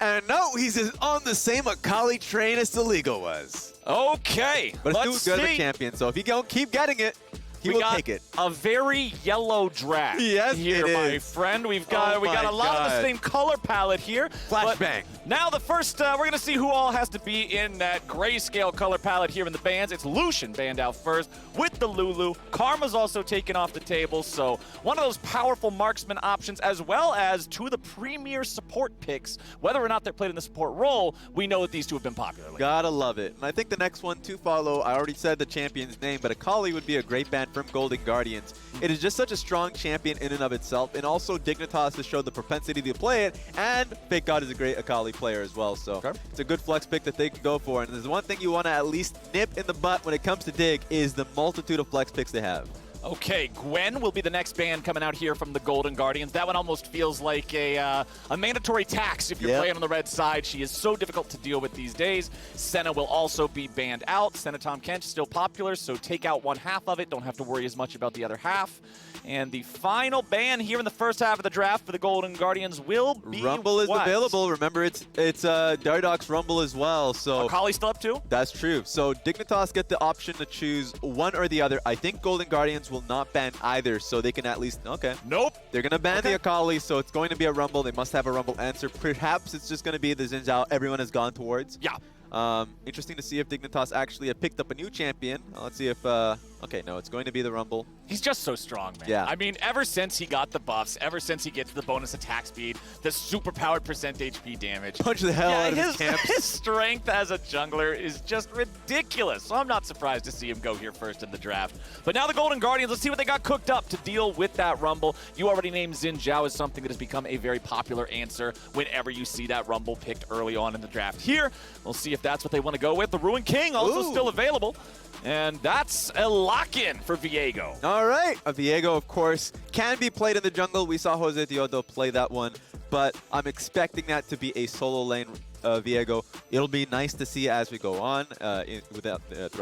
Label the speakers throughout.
Speaker 1: And no, he's on the same Akali train as Saligo was.
Speaker 2: Okay,
Speaker 1: But
Speaker 2: let's
Speaker 1: it's still good as a
Speaker 2: see.
Speaker 1: champion, so if he don't keep getting it, he will take it.
Speaker 2: A very yellow draft
Speaker 1: Yes,
Speaker 2: here,
Speaker 1: it
Speaker 2: my
Speaker 1: is.
Speaker 2: friend. We got a
Speaker 1: my
Speaker 2: lot of the
Speaker 1: God.
Speaker 2: same color palette here. but
Speaker 1: Flashbang.
Speaker 2: Now the first, we're going to see who all has to be in that grayscale color palette here in the bans. It's Lucian banned out first with the Lulu. Karma's also taken off the table, so one of those powerful marksman options, as well as two of the premier support picks. Whether or not they're played in the support role, we know that these two have been popular lately.
Speaker 1: Gotta love it. And I think the next one to follow, I already said the champion's name, but Akali would be a great ban from Golden Guardians. It is just such a strong champion in and of itself, and also Dignitas has showed the propensity to play it, and Fake God is a great Akali player as well, so it's a good flex pick that they can go for. And there's one thing you want to at least nip in the butt when it comes to Dig is the multitude of flex picks they have.
Speaker 2: Okay, Gwen will be the next ban coming out here from the Golden Guardians. That one almost feels like a mandatory tax if you're playing on the red side. She is so difficult to deal with these days. Senna will also be banned out. Senna Tom Kench still popular, so take out one half of it. Don't have to worry as much about the other half. And the final ban here in the first half of the draft for the Golden Guardians will be
Speaker 1: Rumble is
Speaker 2: what?
Speaker 1: available. Remember, it's Dardock's Rumble as well. So
Speaker 2: Akali's still up too?
Speaker 1: That's true. So Dignitas get the option to choose one or the other. I think Golden Guardians will not ban either, so they can at least... Okay.
Speaker 2: Nope.
Speaker 1: They're going to ban the Akali, so it's going to be a Rumble. They must have a Rumble answer. Perhaps it's just going to be the Xin Zhao everyone has gone towards.
Speaker 2: Yeah.
Speaker 1: Interesting to see if Dignitas actually have picked up a new champion. Let's see if... okay, no, it's going to be the Rumble.
Speaker 2: He's just so strong, man.
Speaker 1: Yeah.
Speaker 2: I mean, ever since he got the buffs, ever since he gets the bonus attack speed, the super powered percent HP damage.
Speaker 1: Punch the hell out of his camps.
Speaker 2: His strength as a jungler is just ridiculous. So I'm not surprised to see him go here first in the draft. But now the Golden Guardians, let's see what they got cooked up to deal with that Rumble. You already named Xin Zhao as something that has become a very popular answer whenever you see that Rumble picked early on in the draft here. We'll see if that's what they want to go with. The Ruin King also still available. And that's a lock-in for Viego.
Speaker 1: All right. A Viego, of course, can be played in the jungle. We saw Jose Diodo play that one, but I'm expecting that to be a solo lane Viego. It'll be nice to see as we go on throughout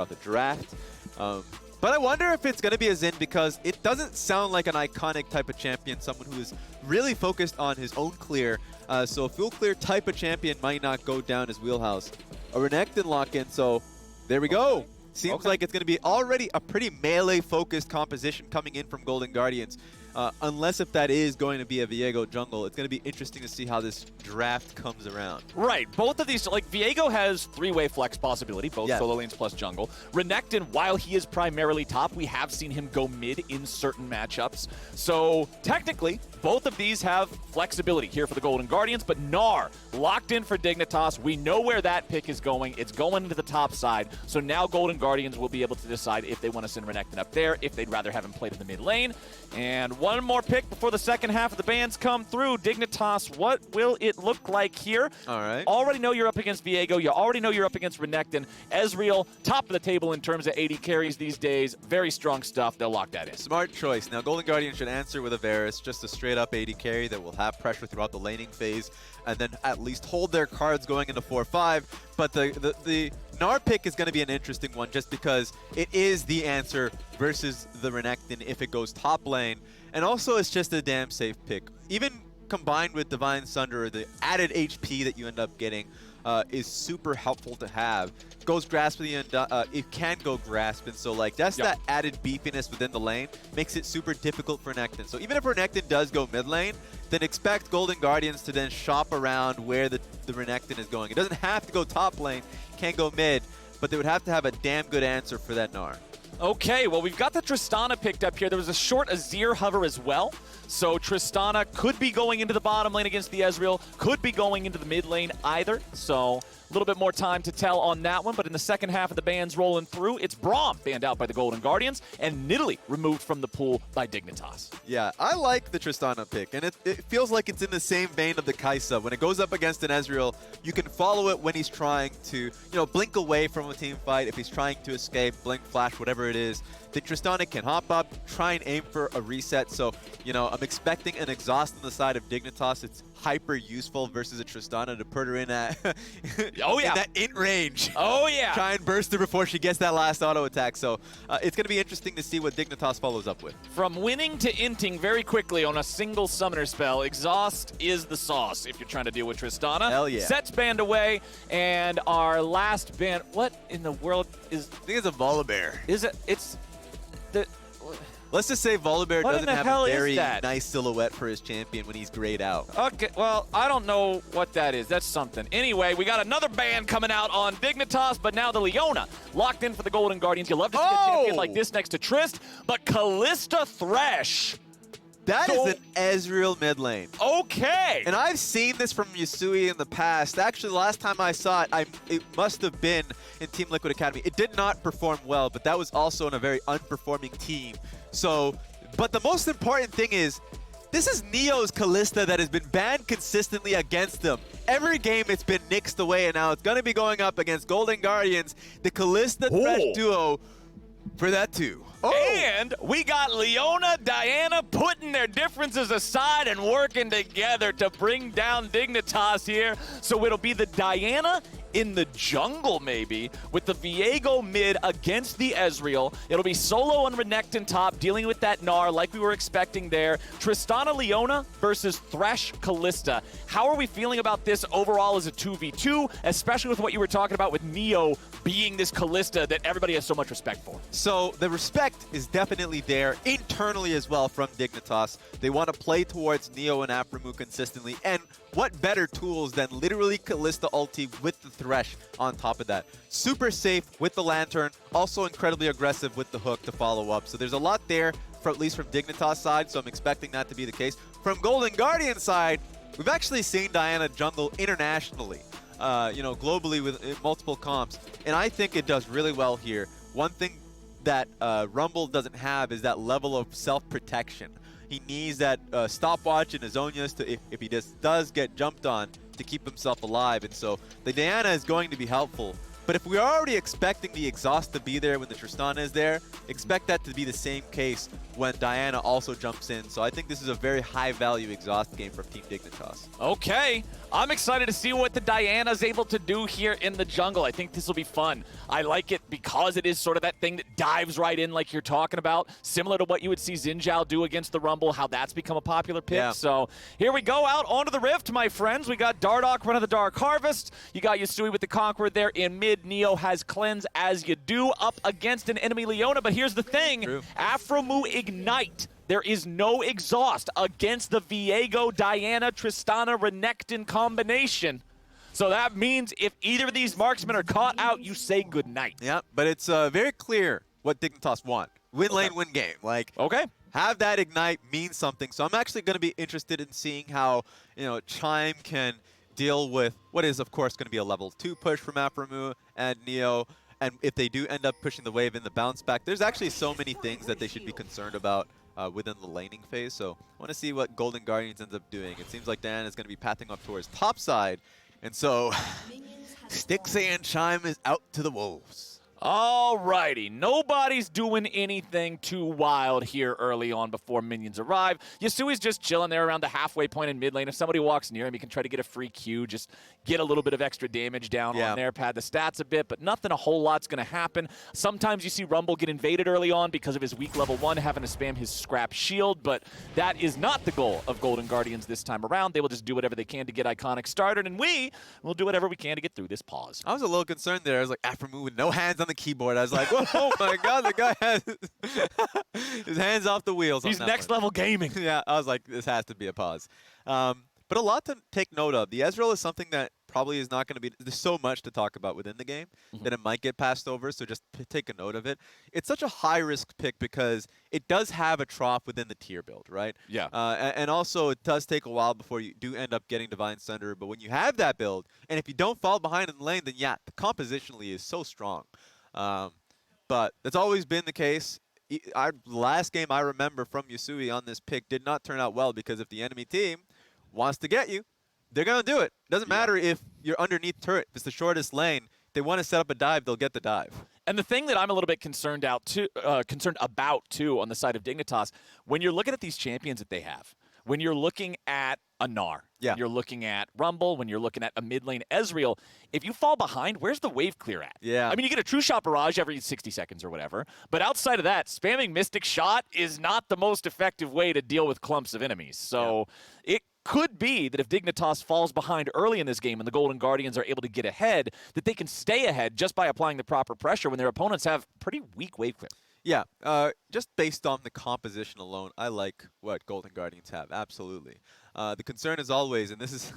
Speaker 1: the draft. But I wonder if it's going to be a Xin because it doesn't sound like an iconic type of champion, someone who is really focused on his own clear. So a full clear type of champion might not go down his wheelhouse. A Renekton lock-in, so there we go. Seems like it's going to be already a pretty melee-focused composition coming in from Golden Guardians. Unless if that is going to be a Viego jungle, it's going to be interesting to see how this draft comes around.
Speaker 2: Right. Both of these, like Viego has three-way flex possibility, both solo lanes plus jungle. Renekton, while he is primarily top, we have seen him go mid in certain matchups. So technically, both of these have flexibility here for the Golden Guardians, but Gnar locked in for Dignitas. We know where that pick is going. It's going into the top side. So now Golden Guardians will be able to decide if they want to send Renekton up there, if they'd rather have him played in the mid lane. And one more pick before the second half of the bans come through. Dignitas, what will it look like here?
Speaker 1: All right.
Speaker 2: Already know you're up against Viego. You already know you're up against Renekton. Ezreal, top of the table in terms of AD carries these days. Very strong stuff. They'll lock that in.
Speaker 1: Smart choice. Now, Golden Guardian should answer with a Varus, just a straight-up AD carry that will have pressure throughout the laning phase, and then at least hold their cards going into 4-5. But the Gnar pick is going to be an interesting one just because it is the answer versus the Renekton if it goes top lane. And also, it's just a damn safe pick. Even combined with Divine Sunder, the added HP that you end up getting is super helpful to have. Goes Grasp at the end, it can go Grasp, and so like that's that added beefiness within the lane, makes it super difficult for Renekton. So even if Renekton does go mid lane, then expect Golden Guardians to then shop around where the Renekton is going. It doesn't have to go top lane, can't go mid, but they would have to have a damn good answer for that Gnar.
Speaker 2: Okay, well, we've got the Tristana picked up here. There was a short Azir hover as well. So Tristana could be going into the bottom lane against the Ezreal, could be going into the mid lane either. So a little bit more time to tell on that one. But in the second half of the bans rolling through, it's Braum banned out by the Golden Guardians and Nidalee removed from the pool by Dignitas.
Speaker 1: Yeah, I like the Tristana pick, and it feels like it's in the same vein of the Kai'Sa. When it goes up against an Ezreal, you can follow it when he's trying to, blink away from a team fight. If he's trying to escape, blink, flash, whatever it is, the Tristana can hop up, try and aim for a reset. So, you know, I'm expecting an exhaust on the side of Dignitas. It's hyper useful versus a Tristana to put her in at
Speaker 2: oh yeah,
Speaker 1: in that int range.
Speaker 2: Oh yeah,
Speaker 1: try and burst her before she gets that last auto attack. So it's going to be interesting to see what Dignitas follows up with.
Speaker 2: From winning to inting very quickly on a single summoner spell, exhaust is the sauce if you're trying to deal with Tristana.
Speaker 1: Hell yeah.
Speaker 2: Sets banned away, and our last ban. What in the world is?
Speaker 1: I think it's a Volibear.
Speaker 2: Is it? It's the.
Speaker 1: Let's just say Volibear doesn't have a very
Speaker 2: that?
Speaker 1: nice silhouette for his champion when he's grayed out.
Speaker 2: Okay, well, I don't know what that is. That's something. Anyway, we got another ban coming out on Dignitas, but now the Leona locked in for the Golden Guardians. You love to see a champion like this next to Trist, but Callista Thresh.
Speaker 1: That is an Ezreal mid lane.
Speaker 2: Okay.
Speaker 1: And I've seen this from Yusui in the past. Actually, the last time I saw it, it must have been in Team Liquid Academy. It did not perform well, but that was also in a very unperforming team. So, but the most important thing is, this is Neo's Callista that has been banned consistently against them. Every game it's been nixed away, and now it's going to be going up against Golden Guardians, the Callista Thresh duo for that too.
Speaker 2: And we got Leona, Diana putting their differences aside and working together to bring down Dignitas here. So it'll be the Diana in the jungle, maybe, with the Viego mid against the Ezreal. It'll be solo on Renekton top, dealing with that Gnar like we were expecting there. Tristana Leona versus Thresh Callista. How are we feeling about this overall as a 2v2, especially with what you were talking about with Neo being this Callista that everybody has so much respect for?
Speaker 1: So the respect is definitely there internally as well from Dignitas. They want to play towards Neo and Aphromoo consistently, and what better tools than literally Callista ulti with the Thresh on top of that. Super safe with the Lantern, also incredibly aggressive with the hook to follow up. So there's a lot there, for at least from Dignitas side, so I'm expecting that to be the case. From Golden Guardian side, we've actually seen Diana jungle internationally, you know, globally with multiple comps, and I think it does really well here. One thing that Rumble doesn't have is that level of self-protection. He needs that stopwatch in his Zhonya's to, if he just does get jumped on, to keep himself alive. And so the Diana is going to be helpful. But if we're already expecting the exhaust to be there when the Tristana is there, expect that to be the same case when Diana also jumps in. So I think this is a very high-value exhaust game from Team Dignitas.
Speaker 2: Okay. I'm excited to see what the Diana's able to do here in the jungle. I think this will be fun. I like it because it is sort of that thing that dives right in like you're talking about, similar to what you would see Xin Zhao do against the Rumble, how that's become a popular pick. Yeah. So here we go out onto the Rift, my friends. We got Dardoch running the Dark Harvest. You got Yusui with the Conqueror there in mid. Neo has Cleanse as you do up against an enemy Leona. But here's the thing. Aphromoo Ignite. There is no exhaust against the Viego, Diana, Tristana, Renekton combination. So that means if either of these marksmen are caught out, you say goodnight.
Speaker 1: Yeah, but it's very clear what Dignitas want. Win lane, win game. Like, have that Ignite mean something. So I'm actually going to be interested in seeing how, you know, Chime can deal with what is, of course, going to be a level 2 push from Aphromoo and Neo. And if they do end up pushing the wave in the bounce back, there's actually so many things that they should be concerned about within the laning phase. So I want to see what Golden Guardians ends up doing. It seems like Dan is going to be pathing up towards top side. And so Stixxay and Chime is out to the wolves.
Speaker 2: Alrighty, nobody's doing anything too wild here early on before minions arrive. Yasui's just chilling there around the halfway point in mid lane. If somebody walks near him, he can try to get a free Q, just get a little bit of extra damage down on there, pad the stats a bit, but nothing a whole lot's going to happen. Sometimes you see Rumble get invaded early on because of his weak level 1 having to spam his scrap shield, but that is not the goal of Golden Guardians this time around. They will just do whatever they can to get Iconic started, and we will do whatever we can to get through this pause.
Speaker 1: I was a little concerned there. I was like, Aphromoo with no hands on the keyboard. I was like, oh my god, the guy has his hands off the wheels.
Speaker 2: He's next level gaming.
Speaker 1: Yeah, I was like, this has to be a pause. But a lot to take note of. The Ezreal is something that probably is not going to be, there's so much to talk about within the game that it might get passed over, so just take a note of it. It's such a high-risk pick because it does have a trough within the tier build, right?
Speaker 2: Yeah.
Speaker 1: And also, it does take a while before you do end up getting Divine Sunder, but when you have that build, and if you don't fall behind in the lane, then yeah, the compositionally is so strong. But that's always been the case. Our last game I remember from Yusui on this pick did not turn out well because if the enemy team wants to get you, they're going to do it. Doesn't matter if you're underneath turret. If it's the shortest lane, they want to set up a dive, they'll get the dive.
Speaker 2: And the thing that I'm a little bit concerned about too on the side of Dignitas, when you're looking at these champions that they have, when you're looking at a Gnar,
Speaker 1: yeah.
Speaker 2: when you're looking at Rumble, when you're looking at a mid lane Ezreal, if you fall behind, where's the wave clear at?
Speaker 1: Yeah.
Speaker 2: I mean, you get a true shot barrage every 60 seconds or whatever, but outside of that, spamming Mystic Shot is not the most effective way to deal with clumps of enemies. So it could be that if Dignitas falls behind early in this game and the Golden Guardians are able to get ahead, that they can stay ahead just by applying the proper pressure when their opponents have pretty weak wave clear.
Speaker 1: Yeah, just based on the composition alone, I like what Golden Guardians have, absolutely. The concern is always, and this is,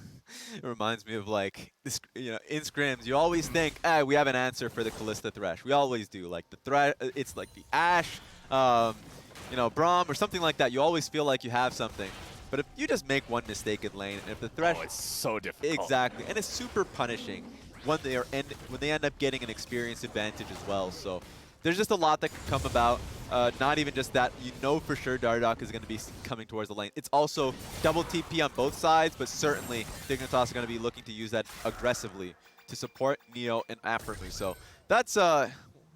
Speaker 1: it reminds me of like, this, you know, in scrims, you always think, we have an answer for the Kalista Thresh. We always do, like the Thresh, it's like the Ashe, you know, Braum or something like that. You always feel like you have something. But if you just make one mistake in lane, and if the Thresh...
Speaker 2: Oh, it's so difficult.
Speaker 1: Exactly, and it's super punishing when they end up getting an experience advantage as well, so... There's just a lot that can come about. Not even just that, you know for sure Dardoch is going to be coming towards the lane. It's also double TP on both sides, but certainly Dignitas are going to be looking to use that aggressively to support Neo and Aphromoo. So that's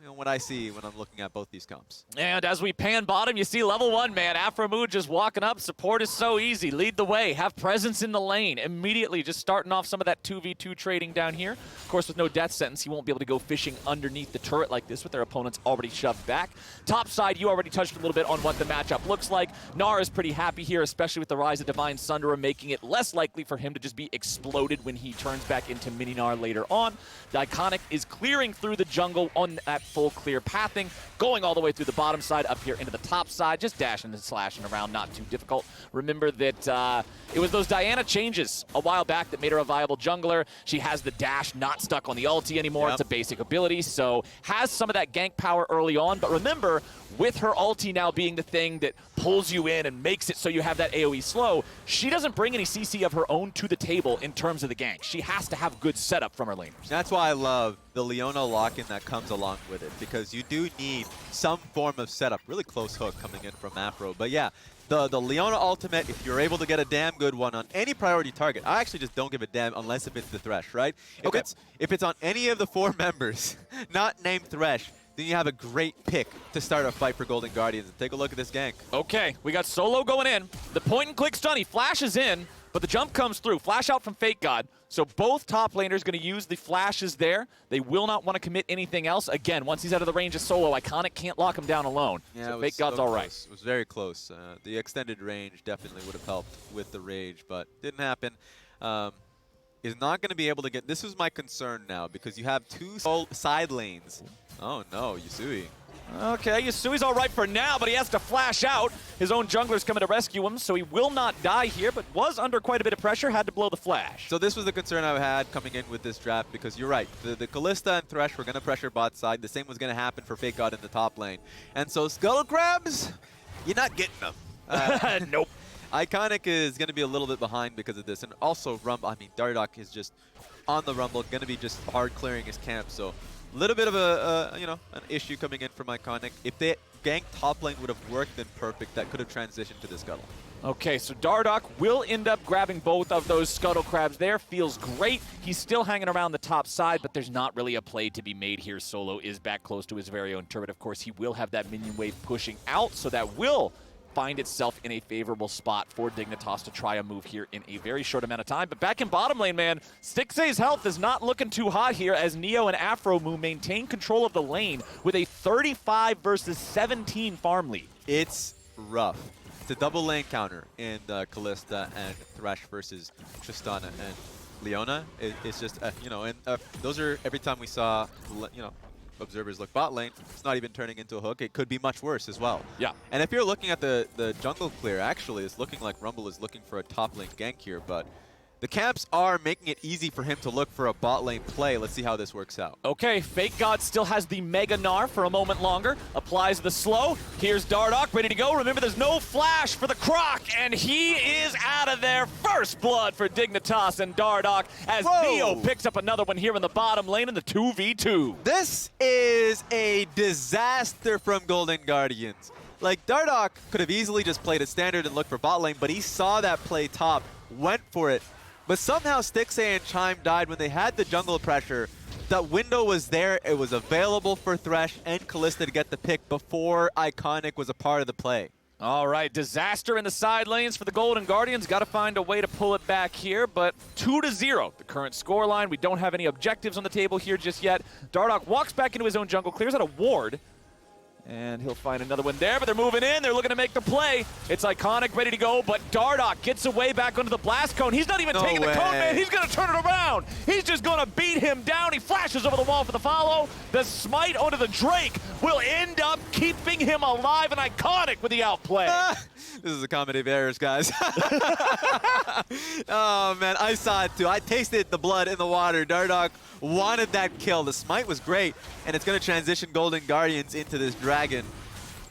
Speaker 1: you know, what I see when I'm looking at both these comps.
Speaker 2: And as we pan bottom, you see level 1, man. Aphromoo just walking up. Support is so easy. Lead the way. Have presence in the lane. Immediately just starting off some of that 2v2 trading down here. Of course, with no death sentence, he won't be able to go fishing underneath the turret like this with their opponents already shoved back. Top side, you already touched a little bit on what the matchup looks like. Gnar is pretty happy here, especially with the rise of Divine Sunderer, making it less likely for him to just be exploded when he turns back into Mini Gnar later on. The Iconic is clearing through the jungle on that full clear pathing, going all the way through the bottom side up here into the top side, just dashing and slashing around, not too difficult. Remember that it was those Diana changes a while back that made her a viable jungler. She has the dash not stuck on the ulti anymore. It's a basic ability, so has some of that gank power early on, but remember, with her ulti now being the thing that pulls you in and makes it so you have that AoE slow, she doesn't bring any CC of her own to the table in terms of the gank. She has to have good setup from her laners.
Speaker 1: That's why I love the Leona lock-in that comes along with it, because you do need some form of setup. Really close hook coming in from Afro. But yeah, the Leona ultimate, if you're able to get a damn good one on any priority target, I actually just don't give a damn unless if it's the Thresh, right? If it's on any of the 4 members, not named Thresh, then you have a great pick to start a fight for Golden Guardians. And take a look at this gank.
Speaker 2: Okay, we got Solo going in. The point and click stun, he flashes in, but the jump comes through. Flash out from Fake God. So both top laners going to use the flashes there. They will not want to commit anything else. Again, once he's out of the range of Solo, Iconic can't lock him down alone.
Speaker 1: Yeah,
Speaker 2: so Fake God's all right.
Speaker 1: It was very close. The extended range definitely would have helped with the rage, but didn't happen. Is not going to be able to get... This is my concern now, because you have 2 side lanes. Oh no, Yusui.
Speaker 2: Okay, Yusui's all right for now, but he has to flash out. His own jungler's coming to rescue him, so he will not die here, but was under quite a bit of pressure, had to blow the flash.
Speaker 1: So this was the concern I had coming in with this draft, because you're right. The Kalista and Thresh were going to pressure bot side. The same was going to happen for Fake God in the top lane. And so Scuttle Crabs, you're not getting them.
Speaker 2: Nope.
Speaker 1: Iconic is going to be a little bit behind because of this. And also Rumble, I mean, Dardoch is just on the Rumble, going to be just hard clearing his camp. So a little bit of you know, an issue coming in from Iconic. If they gank top lane would have worked, then perfect. That could have transitioned to the Scuttle.
Speaker 2: Okay, so Dardoch will end up grabbing both of those Scuttle Crabs there. Feels great. He's still hanging around the top side, but there's not really a play to be made here. Solo is back close to his very own turret. Of course, he will have that minion wave pushing out, so that will find itself in a favorable spot for Dignitas to try a move here in a very short amount of time. But back in bottom lane, man, Stixxay's health is not looking too hot here as Neo and Aphromoo maintain control of the lane with a 35 versus 17 farm lead.
Speaker 1: It's rough. It's a double lane counter in Kalista and Thresh versus Tristana and Leona. It's just, you know, and those are every time we saw, you know, observers look bot lane, it's not even turning into a hook. It could be much worse as well.
Speaker 2: Yeah.
Speaker 1: And if you're looking at the jungle clear, actually, it's looking like Rumble is looking for a top lane gank here, but the camps are making it easy for him to look for a bot lane play. Let's see how this works out.
Speaker 2: Okay, Fake God still has the Mega Gnar for a moment longer. Applies the slow. Here's Dardoch ready to go. Remember, there's no flash for the Croc, and he is out of there. First blood for Dignitas and Dardoch as Neo picks up another one here in the bottom lane in the 2v2.
Speaker 1: This is a disaster from Golden Guardians. Like, Dardoch could have easily just played it standard and looked for bot lane, but he saw that play top, went for it. But somehow Stixxay and Chime died when they had the jungle pressure. that window was there. It was available for Thresh and Kalista to get the pick before Iconic was a part of the play.
Speaker 2: All right, disaster in the side lanes for the Golden Guardians. Got to find a way to pull it back here, but 2-0, the current scoreline. We don't have any objectives on the table here just yet. Dardoch walks back into his own jungle, clears out a ward, and he'll find another one there, but they're moving in. They're looking to make the play. It's Iconic ready to go, but Dardoch gets away back onto the blast cone. He's not even taking the cone, man. He's going to turn it around. He's just going to beat him down. He flashes over the wall for the follow. The smite onto the Drake will end up keeping him alive, and Iconic with the outplay.
Speaker 1: This is a comedy of errors, guys. Oh, man, I saw it, too. I tasted the blood in the water. Dardoch wanted that kill. The smite was great, and it's going to transition Golden Guardians into this dragon.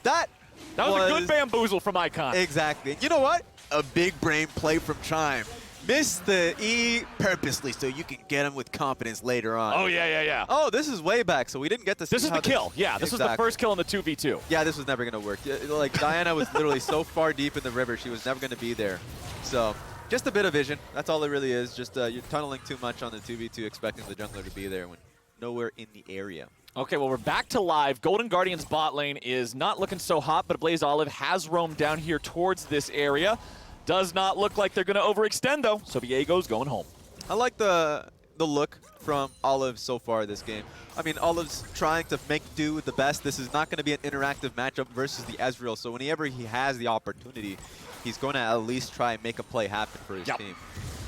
Speaker 1: That
Speaker 2: was a good bamboozle from Iconic.
Speaker 1: Exactly. You know what? A big brain play from Chime. Missed the E purposely so you can get him with confidence later on.
Speaker 2: Oh, yeah.
Speaker 1: Oh, this is way back, so we didn't get to see
Speaker 2: This is the kill. Yeah, this was the first kill in the 2v2.
Speaker 1: Yeah, this was never going to work. Like, Diana was literally so far deep in the river, she was never going to be there. So, just a bit of vision. That's all it really is. Just you're tunneling too much on the 2v2, expecting the jungler to be there when nowhere in the area.
Speaker 2: Okay, well, we're back to live. Golden Guardians bot lane is not looking so hot, but Blaze Olive has roamed down here towards this area. Does not look like they're going to overextend, though, so Viego's going home.
Speaker 1: I like the look from Olive so far this game. I mean, Olive's trying to make do with the best. This is not going to be an interactive matchup versus the Ezreal, so whenever he has the opportunity, he's going to at least try and make a play happen for his team.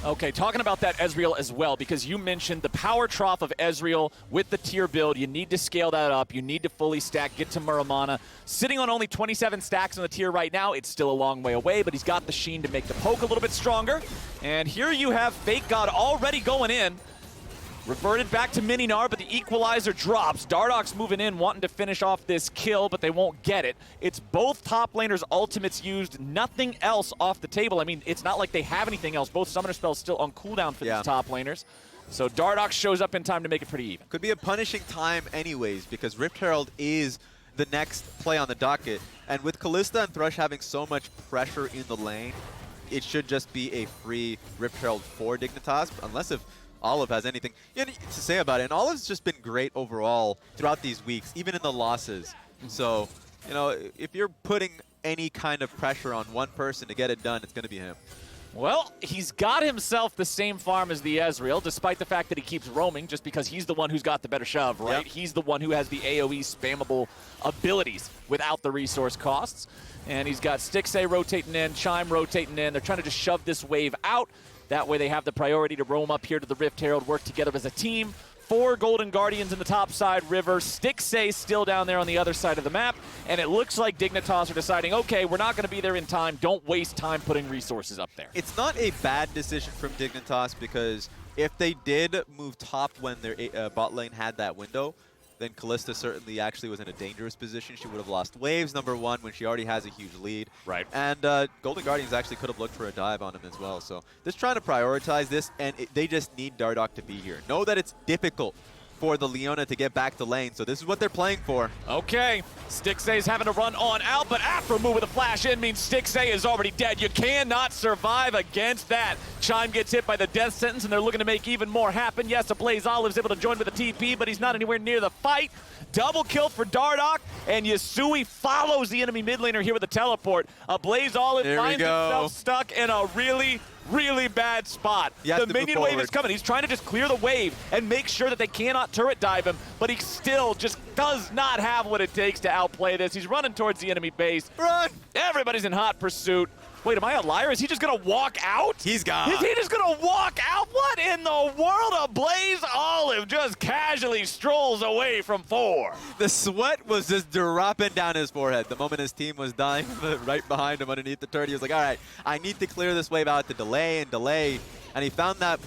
Speaker 2: Okay, talking about that Ezreal as well, because you mentioned the power trough of Ezreal with the tier build. You need to scale that up. You need to fully stack, get to Muramana. Sitting on only 27 stacks on the tier right now, it's still a long way away, but he's got the sheen to make the poke a little bit stronger. And here you have Fake God already going in. Reverted back to Mininar, but the equalizer drops. Dardoch's moving in, wanting to finish off this kill, but they won't get it. It's both top laners' ultimates used, nothing else off the table. I mean, it's not like they have anything else. Both summoner spells still on cooldown for these top laners. So Dardoch shows up in time to make it pretty even.
Speaker 1: Could be a punishing time anyways, because Rift Herald is the next play on the docket. And with Kalista and Thresh having so much pressure in the lane, it should just be a free Rift Herald for Dignitas, unless if Olive has anything to say about it. And Olive's just been great overall throughout these weeks, even in the losses. So, you know, if you're putting any kind of pressure on one person to get it done, it's going to be him.
Speaker 2: Well, he's got himself the same farm as the Ezreal, despite the fact that he keeps roaming, just because he's the one who's got the better shove, right? Yep. He's the one who has the AoE spammable abilities without the resource costs. And he's got Stixay rotating in, Chime rotating in. They're trying to just shove this wave out. That way they have the priority to roam up here to the Rift Herald, work together as a team. 4 Golden Guardians in the top side river. Stixay still down there on the other side of the map. And it looks like Dignitas are deciding, okay, we're not going to be there in time. Don't waste time putting resources up there.
Speaker 1: It's not a bad decision from Dignitas, because if they did move top when their bot lane had that window, then Kalista certainly actually was in a dangerous position. She would have lost waves, number one, when she already has a huge lead.
Speaker 2: Right.
Speaker 1: And Golden Guardians actually could have looked for a dive on him as well. So just trying to prioritize this, and they just need Dardoch to be here. Know that it's difficult for the Leona to get back to lane, so this is what they're playing for.
Speaker 2: Okay, Stixay's having to run on out, but after a move with a flash in means Stixay is already dead. You cannot survive against that. Chime gets hit by the death sentence, and they're looking to make even more happen. Yes, Blaze Olive's able to join with a TP, but he's not anywhere near the fight. Double kill for Dardoch, and Yasui follows the enemy mid laner here with a teleport. Blaze Olive finds himself stuck in a really bad spot. The minion wave is coming. He's trying to just clear the wave and make sure that they cannot turret dive him, but he still just does not have what it takes to outplay this. He's running towards the enemy base.
Speaker 1: Run!
Speaker 2: Everybody's in hot pursuit. Wait, am I a liar? Is he just going to walk out?
Speaker 1: He's gone.
Speaker 2: Is he just going to walk out? What in the world? A Blaze Olive just casually strolls away from 4.
Speaker 1: The sweat was just dropping down his forehead. The moment his team was dying right behind him underneath the turret, he was like, all right, I need to clear this wave out to delay. And he found that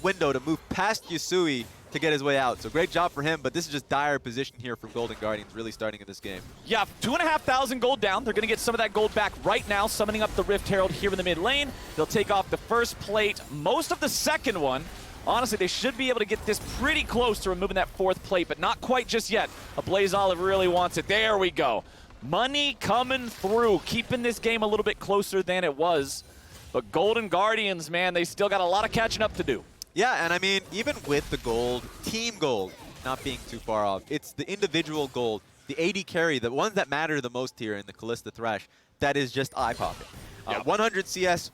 Speaker 1: window to move past Yasui to get his way out. So great job for him, but this is just dire position here from Golden Guardians really starting in this game.
Speaker 2: Yeah, 2,500 gold down. They're going to get some of that gold back right now, summoning up the Rift Herald here in the mid lane. They'll take off the first plate, most of the second one. Honestly, they should be able to get this pretty close to removing that 4th plate, but not quite just yet. A Blaze Olive really wants it. There we go. Money coming through, keeping this game a little bit closer than it was. But Golden Guardians, man, they still got a lot of catching up to do.
Speaker 1: Yeah, and I mean, even with the gold, team gold not being too far off, it's the individual gold, the AD carry, the ones that matter the most here in the Kalista Thresh, that is just eye-popping. 100 CS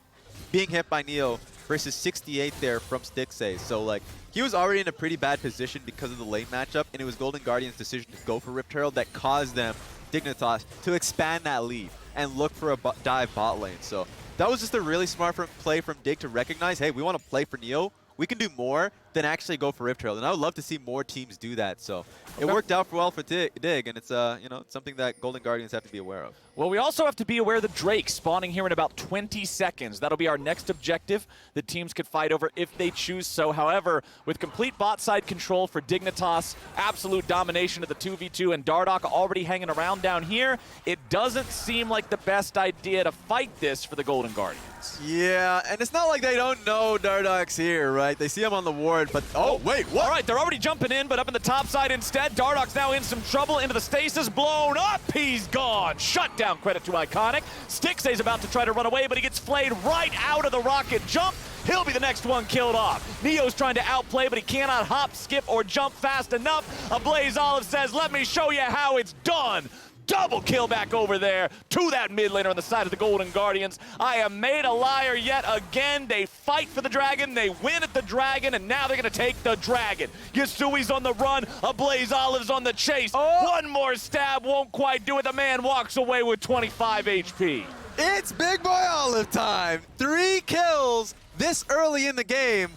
Speaker 1: being hit by Neo versus 68 there from Stixay. So, like, he was already in a pretty bad position because of the lane matchup, and it was Golden Guardian's decision to go for Rift Herald that caused them, Dignitas, to expand that lead and look for a dive bot lane. So that was just a really smart play from Dig to recognize, hey, we want to play for Neo. We can do more than actually go for Rift Herald, and I would love to see more teams do that. So it worked out well for Dig, and it's you know, something that Golden Guardians have to be aware of.
Speaker 2: Well, we also have to be aware of the Drake spawning here in about 20 seconds. That'll be our next objective that teams could fight over if they choose so. However, with complete bot side control for Dignitas, absolute domination of the 2v2, and Dardoch already hanging around down here, it doesn't seem like the best idea to fight this for the Golden Guardians.
Speaker 1: Yeah, and it's not like they don't know Dardoch's here, right? They see him on the ward, but oh wait, what?
Speaker 2: All right, they're already jumping in, but up in the top side instead. Dardoch's now in some trouble, into the stasis, blown up. He's gone. Shut down, credit to Iconic. Stixay's about to try to run away, but he gets flayed right out of the rocket jump. He'll be the next one killed off. Neo's trying to outplay, but he cannot hop, skip, or jump fast enough. Ablaze Olive says, let me show you how it's done. Double kill back over there to that mid laner on the side of the Golden Guardians. I am made a liar yet again. They fight for the dragon, they win at the dragon, and now they're gonna take the dragon. Yasui's on the run, Ablaze Olive's on the chase. One more stab won't quite do it. The man walks away with 25 HP.
Speaker 1: It's Big Boy Olive time. 3 kills this early in the game.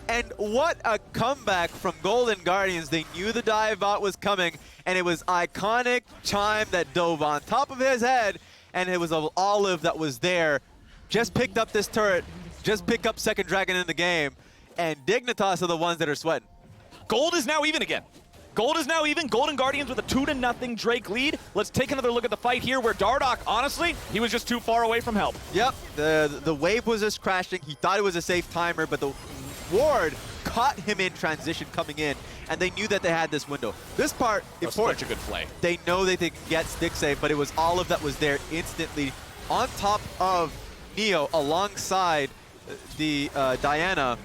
Speaker 1: And what a comeback from Golden Guardians. They knew the dive bot was coming, and it was Iconic Chime that dove on top of his head, and it was Olive that was there. Just picked up this turret, just picked up second dragon in the game, and Dignitas are the ones that are sweating.
Speaker 2: Gold is now even again. Gold is now even. Golden Guardians with a 2-0 Drake lead. Let's take another look at the fight here where Dardoch, honestly, he was just too far away from help.
Speaker 1: Yep, the wave was just crashing. He thought it was a safe timer, but the ward caught him in transition coming in, and they knew that they had this window. This part, important.
Speaker 2: Such a good play.
Speaker 1: They know that they can get Stixay, but it was Olive that was there instantly on top of Neo alongside the Diana.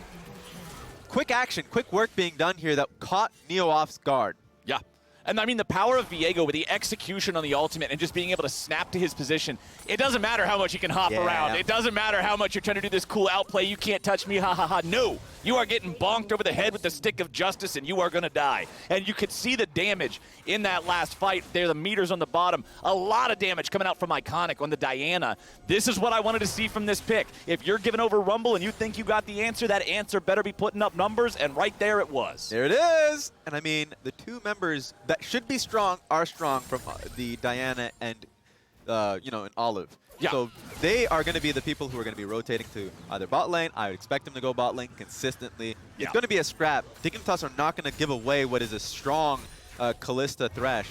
Speaker 1: Quick action, quick work being done here that caught Neo off guard.
Speaker 2: Yeah. And I mean, the power of Viego with the execution on the ultimate and just being able to snap to his position, it doesn't matter how much he can hop around. It doesn't matter how much you're trying to do this cool outplay. You can't touch me, ha ha ha. No, you are getting bonked over the head with the stick of justice and you are going to die. And you could see the damage in that last fight there, the meters on the bottom. A lot of damage coming out from Iconic on the Diana. This is what I wanted to see from this pick. If you're giving over Rumble and you think you got the answer, that answer better be putting up numbers, and right there it was.
Speaker 1: There it is. And I mean, the two members that should be strong are strong from the Diana and, you know, and Olive.
Speaker 2: Yeah.
Speaker 1: So they are going to be the people who are going to be rotating to either bot lane. I would expect them to go bot lane consistently. It's going to be a scrap. Dignitas are not going to give away what is a strong Kalista Thresh,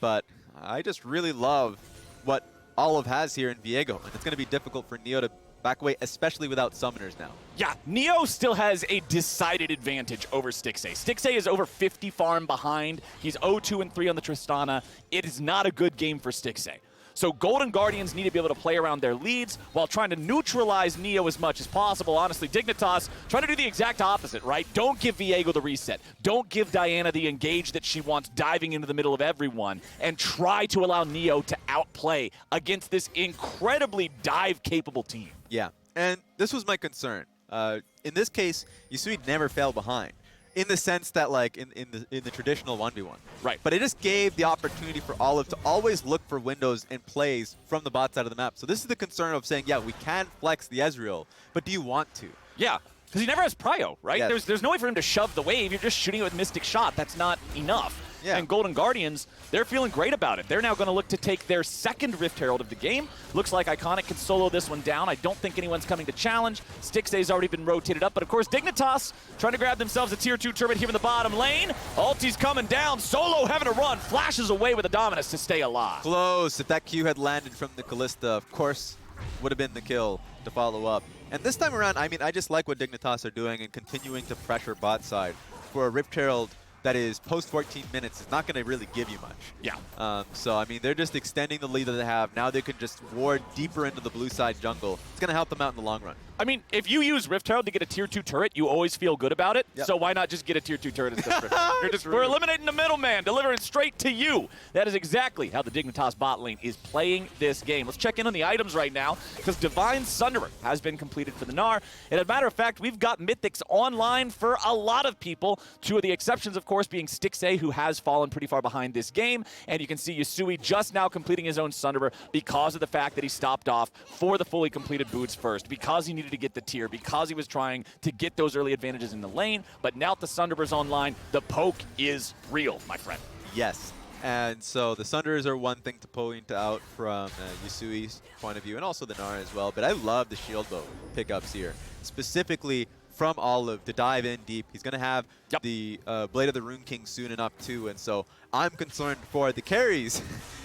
Speaker 1: but I just really love what Olive has here in Viego, and it's going to be difficult for Neo to back away, especially without summoners now.
Speaker 2: Yeah, Neo still has a decided advantage over Stixay. Stixay is over 50 farm behind. He's 0-2-3 on the Tristana. It is not a good game for Stixay. So Golden Guardians need to be able to play around their leads while trying to neutralize Neo as much as possible. Honestly, Dignitas trying to do the exact opposite, right? Don't give Viego the reset. Don't give Diana the engage that she wants, diving into the middle of everyone, and try to allow Neo to outplay against this incredibly dive-capable team.
Speaker 1: Yeah, and this was my concern. In this case, Yasui never fell behind, in the sense that, like, in the traditional 1v1.
Speaker 2: Right.
Speaker 1: But it just gave the opportunity for Olive to always look for windows and plays from the bot side of the map. So this is the concern of saying, yeah, we can flex the Ezreal, but do you want to?
Speaker 2: Yeah, because he never has prio, right?
Speaker 1: Yes.
Speaker 2: There's no way for him to shove the wave. You're just shooting it with Mystic Shot. That's not enough.
Speaker 1: Yeah.
Speaker 2: And Golden Guardians, they're feeling great about it. They're now going to look to take their second Rift Herald of the game. Looks like Iconic can solo this one down. I don't think anyone's coming to challenge. Stixay's already been rotated up, but of course Dignitas trying to grab themselves a tier 2 turret here in the bottom lane. Ulti's coming down. Solo having to run. Flashes away with the Dominus to stay alive.
Speaker 1: Close. If that Q had landed from the Kalista, of course, would have been the kill to follow up. And this time around, I mean, I just like what Dignitas are doing and continuing to pressure bot side. For a Rift Herald that is post 14 minutes, is not going to really give you much.
Speaker 2: Yeah.
Speaker 1: So, I mean, they're just extending the lead that they have. Now they can just ward deeper into the blue side jungle. It's going to help them out in the long run.
Speaker 2: I mean, if you use Rift Herald to get a tier 2 turret, you always feel good about it. Yep. So why not just get a tier 2 turret instead of Rift Herald? We're eliminating the middleman, delivering straight to you. That is exactly how the Dignitas bot lane is playing this game. Let's check in on the items right now, because Divine Sunderer has been completed for the Gnar. And as a matter of fact, we've got Mythics online for a lot of people. Two of the exceptions, of course, being Stixay, who has fallen pretty far behind this game. And you can see Yasui just now completing his own Sunderer because of the fact that he stopped off for the fully completed boots first, because he needed to get the tier, because he was trying to get those early advantages in the lane. But now that the Sunderer's online, the poke is real, my friend.
Speaker 1: Yes. And so the Sunderers are one thing to point out from Yasui's point of view, and also the Gnar as well. But I love the shield bow pickups here, specifically from Olive to dive in deep. He's going to have the Blade of the Rune King soon enough too, and so I'm concerned for the carries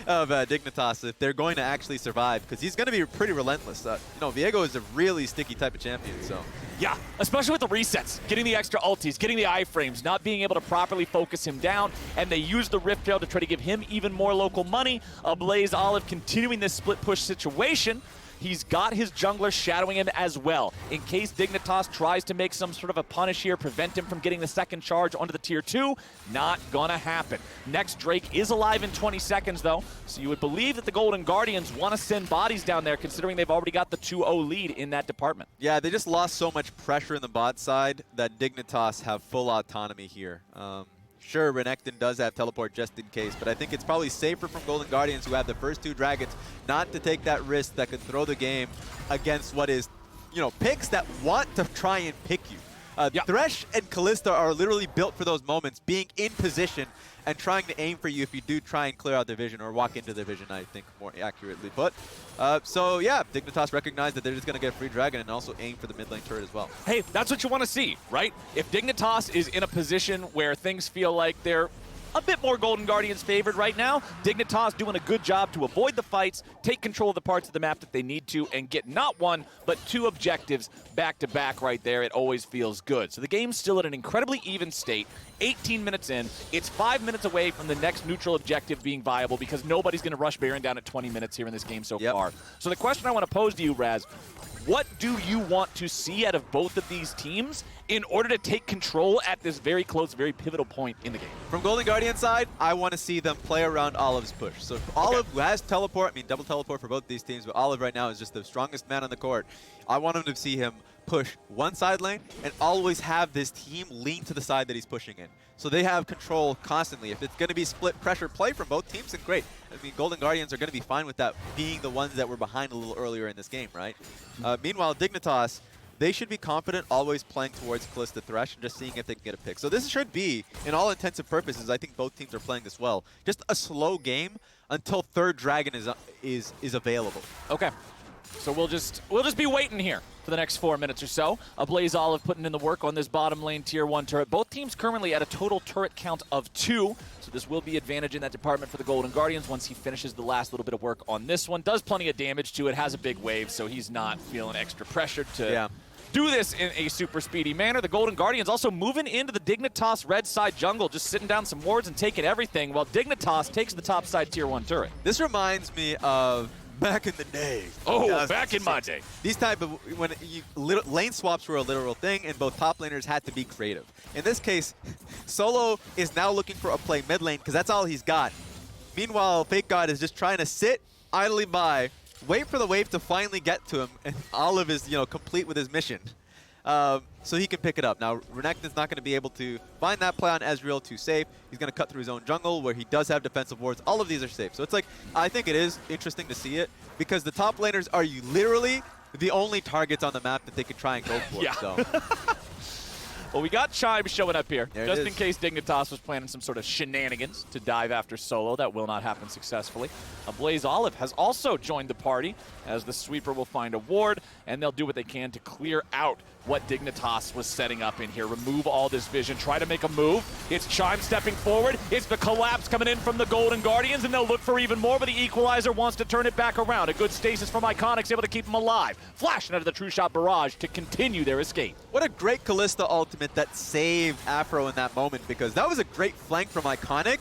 Speaker 1: of Dignitas if they're going to actually survive, because he's going to be pretty relentless. You know, Viego is a really sticky type of champion, so.
Speaker 2: Yeah, especially with the resets, getting the extra ultis, getting the iframes, not being able to properly focus him down, and they use the Rift Tail to try to give him even more local money. Ablaze Olive continuing this split push situation. He's got his jungler shadowing him as well, in case Dignitas tries to make some sort of a punish here, prevent him from getting the second charge onto the tier 2. Not gonna happen. Next Drake is alive in 20 seconds though, so you would believe that the Golden Guardians want to send bodies down there, considering they've already got the 2-0 lead in that department.
Speaker 1: Yeah, they just lost so much pressure in the bot side that Dignitas have full autonomy here. Sure, Renekton does have teleport just in case, but I think it's probably safer from Golden Guardians, who have the first two dragons, not to take that risk that could throw the game against what is, you know, picks that want to try and pick you. Thresh and Kalista are literally built for those moments, being in position and trying to aim for you if you do try and clear out the vision or walk into the vision, I think, more accurately put. So yeah, Dignitas recognize that they're just going to get a free dragon and also aim for the mid lane turret as well.
Speaker 2: Hey, that's what you want to see, right? If Dignitas is in a position where things feel like they're a bit more Golden Guardians favored right now, Dignitas doing a good job to avoid the fights, take control of the parts of the map that they need to, and get not one, but two objectives back-to-back right there. It always feels good. So the game's still at an incredibly even state. 18 minutes in. It's 5 minutes away from the next neutral objective being viable, because nobody's going to rush Baron down at 20 minutes here in this game so far. So the question I want to pose to you, Raz, what do you want to see out of both of these teams in order to take control at this very close, very pivotal point in the game?
Speaker 1: From Golden Guardian side, I want to see them play around Olive's push. So if Olive, who has teleport, I mean double teleport for both these teams, but Olive right now is just the strongest man on the court. I want him to see him push one side lane and always have this team lean to the side that he's pushing in. So they have control constantly. If it's going to be split pressure play from both teams, then great. I mean, Golden Guardians are going to be fine with that, being the ones that were behind a little earlier in this game, right? Meanwhile, Dignitas, they should be confident always playing towards Kalista Thresh and just seeing if they can get a pick. So this should be, in all intents and purposes, I think both teams are playing this well, just a slow game until third dragon is available.
Speaker 2: Okay. So we'll just be waiting here for the next 4 minutes or so. Ablaze Olive putting in the work on this bottom lane tier 1 turret. Both teams currently at a total turret count of 2. So this will be advantage in that department for the Golden Guardians once he finishes the last little bit of work on this one. Does plenty of damage to it, has a big wave, so he's not feeling extra pressured to do this in a super speedy manner. The Golden Guardians also moving into the Dignitas red side jungle, just sitting down some wards and taking everything, while Dignitas takes the top side tier 1 turret.
Speaker 1: This reminds me of back in the day.
Speaker 2: Oh, back in my day.
Speaker 1: These type of, when lane swaps were a literal thing, and both top laners had to be creative. In this case, Solo is now looking for a play mid lane, because that's all he's got. Meanwhile, Fake God is just trying to sit idly by, wait for the wave to finally get to him, and Olive is, you know, complete with his mission. So he can pick it up. Now, Renekton's not going to be able to find that play on Ezreal too safe. He's going to cut through his own jungle, where he does have defensive wards. All of these are safe. So it's like, I think it is interesting to see it, because the top laners are literally the only targets on the map that they can try and go for. So.
Speaker 2: Well, we got Chime showing up here, just in case Dignitas was planning some sort of shenanigans to dive after Solo. That will not happen successfully. Ablaze Olive has also joined the party, as the sweeper will find a ward, and they'll do what they can to clear out what Dignitas was setting up in here. Remove all this vision, try to make a move. It's Chime stepping forward. It's the collapse coming in from the Golden Guardians, and they'll look for even more, but the Equalizer wants to turn it back around. A good stasis from Iconics, able to keep him alive. Flashing out of the True Shot barrage to continue their escape.
Speaker 1: What a great Kalista ultimate that saved Afro in that moment, because that was a great flank from Iconic.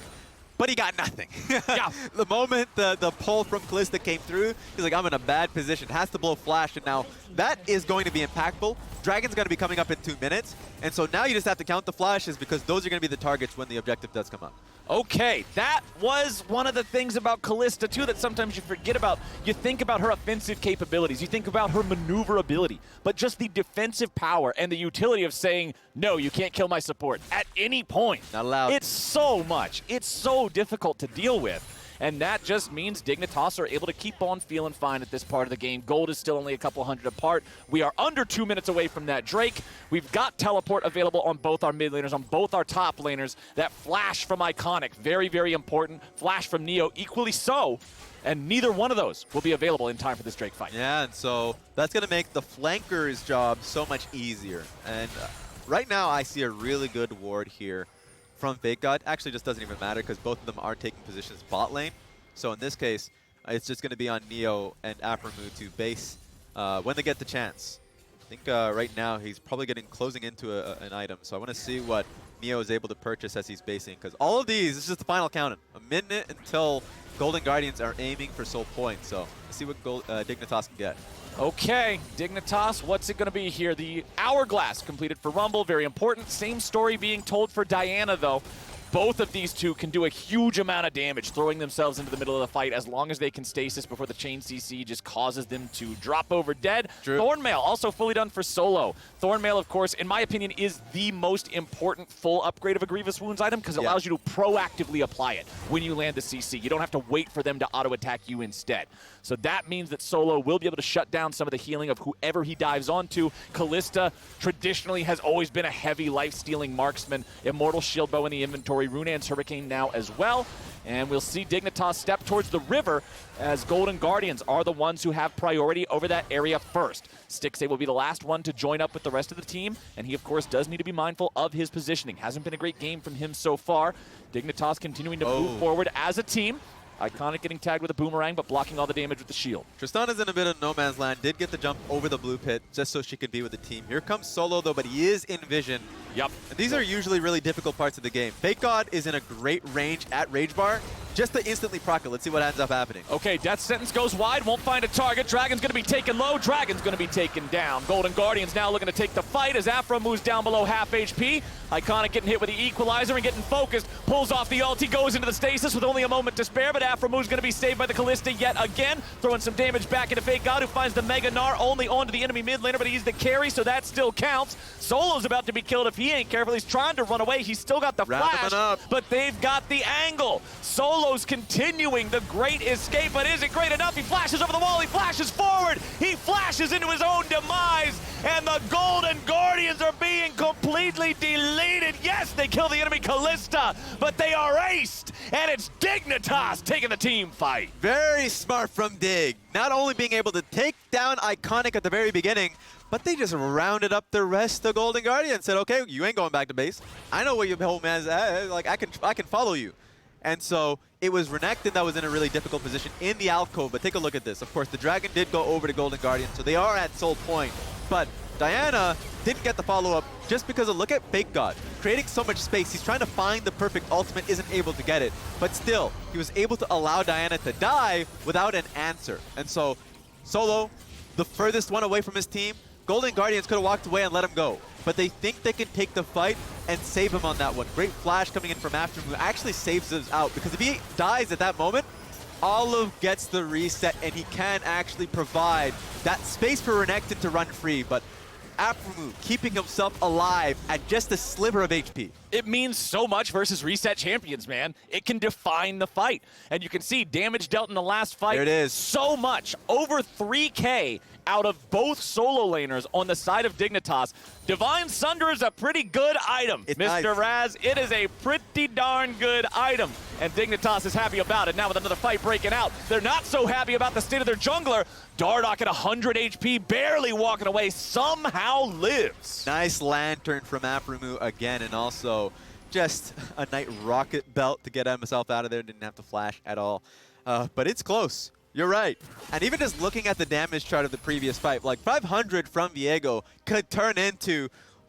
Speaker 1: but he got nothing.
Speaker 2: Yeah.
Speaker 1: The moment the pull from Kalista came through, he's like, I'm in a bad position. Has to blow flash, and now that is going to be impactful. Dragon's going to be coming up in 2 minutes, and so now you just have to count the flashes because those are going to be the targets when the objective does come up.
Speaker 2: Okay, that was one of the things about Kalista, too, that sometimes you forget about. You think about her offensive capabilities. You think about her maneuverability. But just the defensive power and the utility of saying, no, you can't kill my support at any point.
Speaker 1: Not allowed.
Speaker 2: It's so much. It's so difficult to deal with. And that just means Dignitas are able to keep on feeling fine at this part of the game. Gold is still only a couple hundred apart. We are under 2 minutes away from that Drake. We've got teleport available on both our mid laners, on both our top laners. That flash from Iconic, very, very important. Flash from Neo, equally so. And neither one of those will be available in time for this Drake fight.
Speaker 1: Yeah, and so that's going to make the flanker's job so much easier. And right now I see a really good ward here from Fake God. Actually just doesn't even matter because both of them are taking positions bot lane. So in this case, it's just going to be on Neo and Aphromoo to base when they get the chance. I think right now he's probably closing into an item. So I want to see what Neo is able to purchase as he's basing, because all of these, this is just the final count. A minute until Golden Guardians are aiming for soul points. So let's see what Dignitas can get.
Speaker 2: Okay, Dignitas, what's it going to be here? The Hourglass completed for Rumble, very important. Same story being told for Diana, though. Both of these two can do a huge amount of damage, throwing themselves into the middle of the fight as long as they can stasis before the chain CC just causes them to drop over dead.
Speaker 1: True.
Speaker 2: Thornmail also fully done for Solo. Thornmail, of course, in my opinion, is the most important full upgrade of a Grievous Wounds item because it allows you to proactively apply it when you land the CC. You don't have to wait for them to auto-attack you instead. So that means that Solo will be able to shut down some of the healing of whoever he dives onto. Kalista traditionally has always been a heavy life-stealing marksman. Immortal Shield Bow in the inventory. Runaan's Hurricane now as well. And we'll see Dignitas step towards the river as Golden Guardians are the ones who have priority over that area first. Stixxay will be the last one to join up with the rest of the team, and he, of course, does need to be mindful of his positioning. Hasn't been a great game from him so far. Dignitas continuing to move forward as a team. Iconic getting tagged with a boomerang, but blocking all the damage with the shield.
Speaker 1: Tristana's in a bit of no man's land. Did get the jump over the blue pit just so she could be with the team. Here comes Solo, though, but he is in vision.
Speaker 2: Yep.
Speaker 1: And these are usually really difficult parts of the game. Fake God is in a great range at Rage Bar just to instantly proc it. Let's see what ends up happening.
Speaker 2: Okay, Death Sentence goes wide, won't find a target. Dragon's going to be taken low, Dragon's going to be taken down. Golden Guardians now looking to take the fight as Afro moves down below half HP. Iconic getting hit with the equalizer and getting focused. Pulls off the ulti, goes into the stasis with only a moment to spare, but Afro moves going to be saved by the Kalista yet again. Throwing some damage back into Fake God, who finds the Mega Gnar only onto the enemy mid laner, but he's the carry, so that still counts. Solo's about to be killed if he ain't careful. He's trying to run away. He's still got the flash, but they've got the angle. Solo's continuing the great escape, but is it great enough? He flashes over the wall. He flashes forward. He flashes into his own demise, and the Golden Guardians are being completely deleted. Yes, they kill the enemy Kalista, but they are aced, and it's Dignitas taking the team fight.
Speaker 1: Very smart from Dig. Not only being able to take down Iconic at the very beginning, but they just rounded up the rest of Golden Guardian. Said, okay, you ain't going back to base. I know where your whole man's at. Like, I can follow you. And so it was Renekton that was in a really difficult position in the alcove. But take a look at this. Of course, the Dragon did go over to Golden Guardian, so they are at soul point. But Diana didn't get the follow-up just because of, look at Fake God. Creating so much space, he's trying to find the perfect ultimate, isn't able to get it. But still, he was able to allow Diana to die without an answer. And so Solo, the furthest one away from his team, Golden Guardians could have walked away and let him go. But they think they can take the fight and save him on that one. Great flash coming in from Aphromoo actually saves us out, because if he dies at that moment, Olive gets the reset and he can actually provide that space for Renekton to run free. But Aphromoo keeping himself alive at just a sliver of HP.
Speaker 2: It means so much versus reset champions, man. It can define the fight. And you can see damage dealt in the last fight.
Speaker 1: There it is.
Speaker 2: So much. Over 3K out of both solo laners on the side of Dignitas. Divine Sunder is a pretty good item,
Speaker 1: it's
Speaker 2: Mr.
Speaker 1: nice.
Speaker 2: Raz. It is a pretty darn good item. And Dignitas is happy about it. Now with another fight breaking out, they're not so happy about the state of their jungler. Dardoch at 100 HP, barely walking away, somehow lives.
Speaker 1: Nice lantern from Aphromoo again, and also just a nice rocket belt to get himself out of there. Didn't have to flash at all. But it's close. You're right. And even just looking at the damage chart of the previous fight, like 500 from Viego could turn into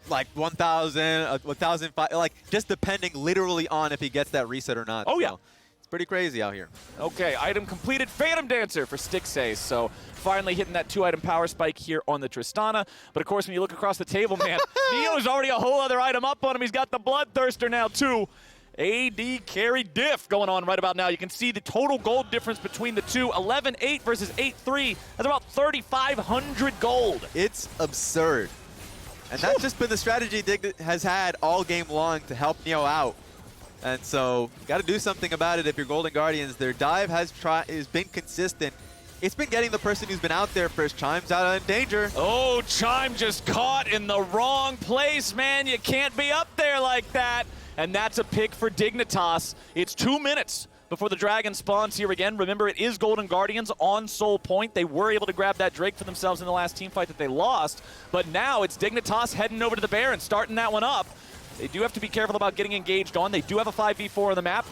Speaker 1: like 1,000, 1,005, like just depending literally on if he gets that reset or not.
Speaker 2: Oh, yeah.
Speaker 1: So it's pretty crazy out here.
Speaker 2: Okay, item completed. Phantom Dancer for Stixace. So finally hitting that 2-item power spike here on the Tristana. But of course, when you look across the table, man, Neo's already a whole other item up on him. He's got the Bloodthirster now, too. AD carry diff going on right about now. You can see the total gold difference between the two. 11-8 versus 8-3. That's about 3,500 gold.
Speaker 1: It's absurd. And that's just been the strategy Dig has had all game long to help Neo out. And so, got to do something about it if you're Golden Guardians. Their dive has been consistent. It's been getting the person who's been out there first. Chime's out in danger.
Speaker 2: Oh, Chime just caught in the wrong place, man. You can't be up there like that. And that's a pick for Dignitas. It's 2 minutes before the Dragon spawns here again. Remember, it is Golden Guardians on Soul Point. They were able to grab that Drake for themselves in the last team fight that they lost. But now it's Dignitas heading over to the Baron, starting that one up. They do have to be careful about getting engaged on. They do have a 5v4 on the map.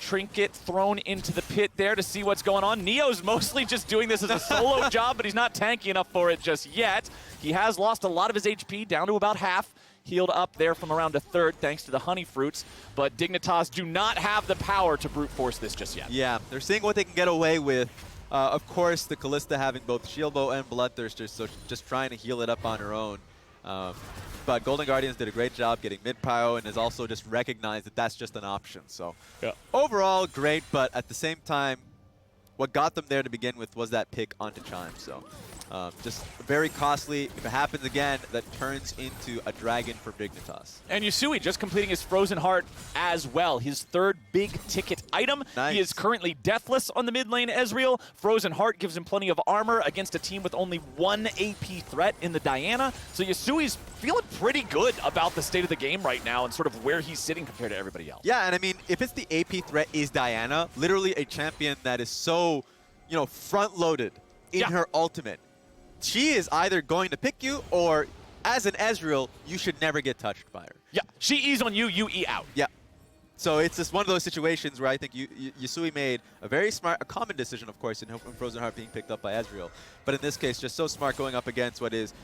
Speaker 2: Trinket thrown into the pit there to see what's going on. Neo's mostly just doing this as a solo job, but he's not tanky enough for it just yet. He has lost a lot of his HP, down to about half. Healed up there from around a third thanks to the honey fruits, but Dignitas do not have the power to brute force this just yet.
Speaker 1: Yeah, they're seeing what they can get away with. Of course, the Kalista having both Shield Bow and Bloodthirster, so just trying to heal it up on her own. But Golden Guardians did a great job getting mid-prio and has also just recognized that that's just an option. So
Speaker 2: yeah.
Speaker 1: Overall, great, but at the same time, what got them there to begin with was that pick onto Chime. So just very costly. If it happens again, that turns into a dragon for Dignitas.
Speaker 2: And Yusui just completing his Frozen Heart as well. His third big ticket item.
Speaker 1: Nice.
Speaker 2: He is currently deathless on the mid lane Ezreal. Frozen Heart gives him plenty of armor against a team with only 1 AP threat in the Diana. So Yusui's feeling pretty good about the state of the game right now and sort of where he's sitting compared to everybody else.
Speaker 1: Yeah, and I mean, if it's the AP threat is Diana, literally a champion that is so, front-loaded in her ultimate. She is either going to pick you, or as an Ezreal, you should never get touched by her.
Speaker 2: Yeah, she E's on you, you E out.
Speaker 1: Yeah. So it's just one of those situations where I think Yusui made a very smart, a common decision, of course, in Frozen Heart being picked up by Ezreal. But in this case, just so smart going up against what is,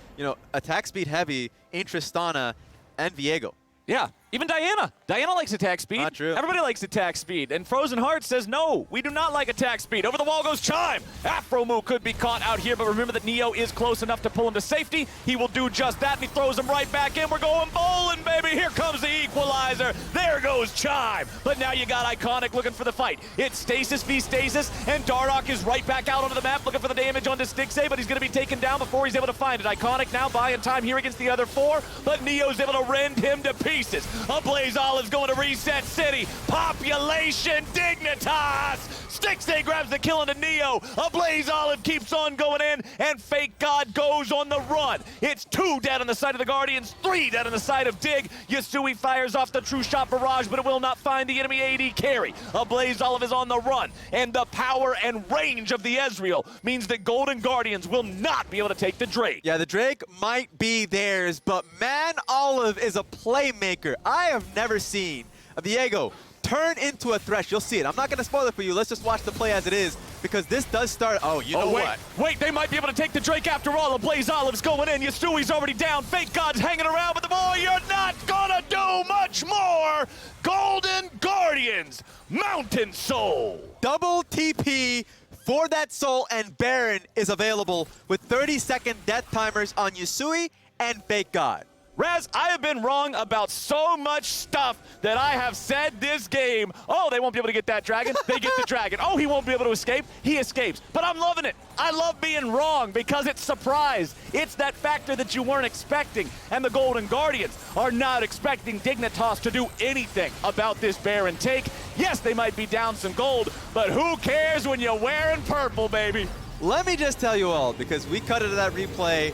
Speaker 1: attack speed heavy in Tristana and Viego.
Speaker 2: Yeah, even Diana. Diana likes attack speed.
Speaker 1: Not true.
Speaker 2: Everybody likes attack speed. And Frozen Heart says, no, we do not like attack speed. Over the wall goes Chime. Afromu could be caught out here, but remember that Neo is close enough to pull him to safety. He will do just that, and he throws him right back in. We're going bowling, baby. Here comes the equalizer. There goes Chime. But now you got Iconic looking for the fight. It's Stasis v Stasis, and Darok is right back out onto the map looking for the damage onto Stixace, but he's going to be taken down before he's able to find it. Iconic now buying time here against the other 4, but Neo's able to rend him to pieces. Blaze Olive's going to reset city. Population Dignitas. Stixace grabs the kill into Neo. Blaze Olive keeps on going in, and Fake God goes on the run. It's 2 dead on the side of the Guardians, 3 dead on the side of Dig. Yusui fires off the True Shot Barrage, but it will not find the enemy AD carry. Blaze Olive is on the run, and the power and range of the Ezreal means that Golden Guardians will not be able to take the Drake.
Speaker 1: Yeah, the Drake might be theirs, but man, Olive is a playmaker. I have never seen a Viego turn into a Thresh. You'll see it. I'm not going to spoil it for you. Let's just watch the play as it is, because this does start. Oh, you know what?
Speaker 2: Wait, they might be able to take the Drake after all. Blaze Olive's going in. Yasui's already down. Fake God's hanging around, but the boy, you're not going to do much more. Golden Guardians, Mountain Soul.
Speaker 1: Double TP for that Soul, and Baron is available with 30-second death timers on Yusui and Fake God.
Speaker 2: Raz, I have been wrong about so much stuff that I have said this game. Oh, they won't be able to get that dragon. They get the dragon. Oh, he won't be able to escape. He escapes. But I'm loving it. I love being wrong because it's surprise. It's that factor that you weren't expecting. And the Golden Guardians are not expecting Dignitas to do anything about this Baron take. Yes, they might be down some gold, but who cares when you're wearing purple, baby?
Speaker 1: Let me just tell you all, because we cut into that replay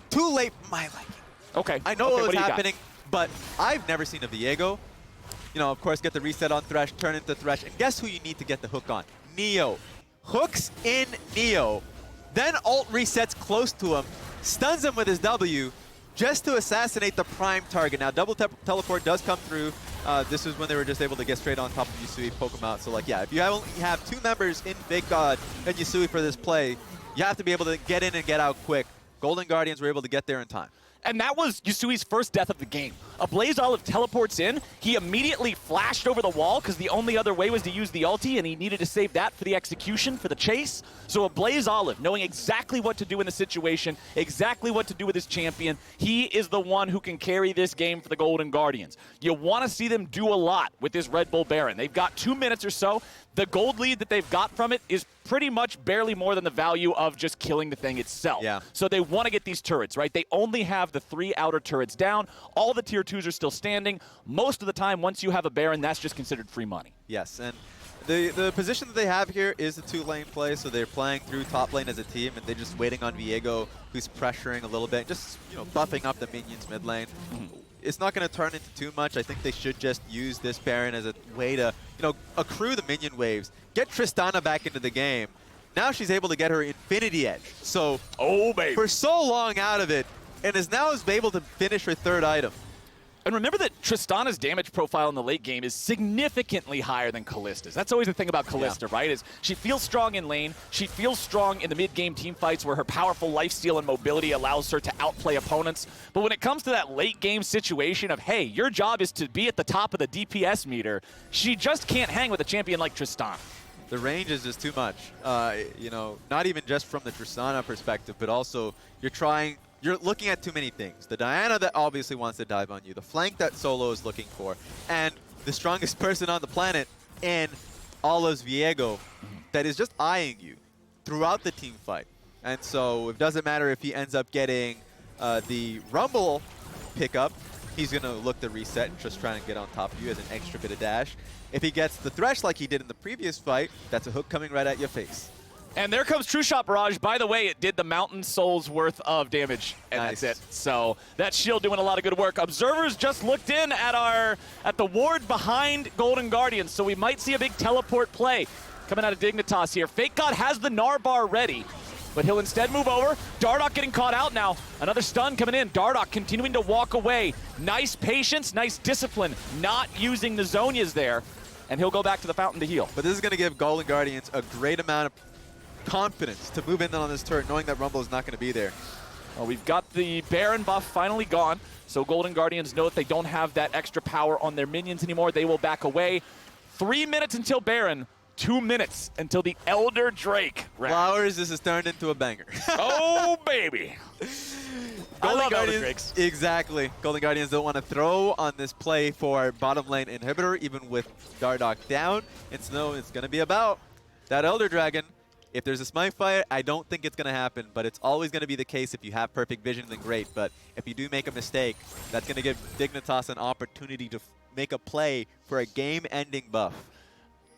Speaker 1: too late for my liking.
Speaker 2: Okay.
Speaker 1: I know what was happening, but I've never seen a Viego. Of course, get the reset on Thresh, turn into Thresh, and guess who you need to get the hook on? Neo. Hooks in Neo, then ult resets close to him, stuns him with his W, just to assassinate the prime target. Now, double teleport does come through. This is when they were just able to get straight on top of Yusui, poke him out. So, if you only have 2 members in Fake God and Yusui for this play, you have to be able to get in and get out quick. Golden Guardians were able to get there in time.
Speaker 2: And that was Yusui's first death of the game. A Blaze Olive teleports in. He immediately flashed over the wall because the only other way was to use the ulti, and he needed to save that for the execution, for the chase. So a Blaze Olive, knowing exactly what to do in the situation, exactly what to do with his champion, he is the one who can carry this game for the Golden Guardians. You want to see them do a lot with this Red Bull Baron. They've got 2 minutes or so. The gold lead that they've got from it is pretty much barely more than the value of just killing the thing itself.
Speaker 1: Yeah.
Speaker 2: So they want to get these turrets, right? They only have the 3 outer turrets down. All the tier 2s are still standing. Most of the time, once you have a Baron, that's just considered free money.
Speaker 1: Yes, and the position that they have here is the 2-lane play, so they're playing through top lane as a team, and they're just waiting on Viego, who's pressuring a little bit, just buffing up the minions mid lane. It's not going to turn into too much. I think they should just use this Baron as a way to, accrue the minion waves, get Tristana back into the game. Now she's able to get her Infinity Edge. So, for so long out of it, and is able to finish her 3rd item.
Speaker 2: And remember that Tristana's damage profile in the late game is significantly higher than Kallista's. That's always the thing about Kallista, right? Is she feels strong in lane, she feels strong in the mid-game team fights where her powerful lifesteal and mobility allows her to outplay opponents. But when it comes to that late-game situation of, hey, your job is to be at the top of the DPS meter, she just can't hang with a champion like Tristana.
Speaker 1: The range is just too much. Not even just from the Tristana perspective, but also you're looking at too many things. The Diana that obviously wants to dive on you, the flank that Solo is looking for, and the strongest person on the planet in Ola's Viego that is just eyeing you throughout the team fight. And so it doesn't matter if he ends up getting the Rumble pickup, he's going to look to reset and just try and get on top of you as an extra bit of dash. If he gets the Thresh like he did in the previous fight, that's a hook coming right at your face.
Speaker 2: And there comes True Shot Barrage. By the way, it did the Mountain Soul's worth of damage, and
Speaker 1: nice.
Speaker 2: That's it. So that shield doing a lot of good work. Observers just looked in at the ward behind Golden Guardians, so we might see a big teleport play coming out of Dignitas here. Fake God has the Gnar bar ready, but he'll instead move over. Dardoch getting caught out now. Another stun coming in. Dardoch continuing to walk away. Nice patience, nice discipline, not using the Zhonyas there, and he'll go back to the fountain to heal.
Speaker 1: But this is going to give Golden Guardians a great amount of confidence to move in on this turret, knowing that Rumble is not going to be there.
Speaker 2: Well, we've got the Baron buff finally gone, so Golden Guardians know that they don't have that extra power on their minions anymore. They will back away. 3 minutes until Baron, 2 minutes until the Elder Drake round.
Speaker 1: Flowers, this has turned into a banger.
Speaker 2: Oh, baby.
Speaker 1: Golden Guardians, exactly. Golden Guardians don't want to throw on this play for bottom lane inhibitor, even with Dardoch down. It's going to be about that Elder Dragon. If there's a smite fight, I don't think it's going to happen, but it's always going to be the case if you have perfect vision, then great. But if you do make a mistake, that's going to give Dignitas an opportunity to make a play for a game-ending buff.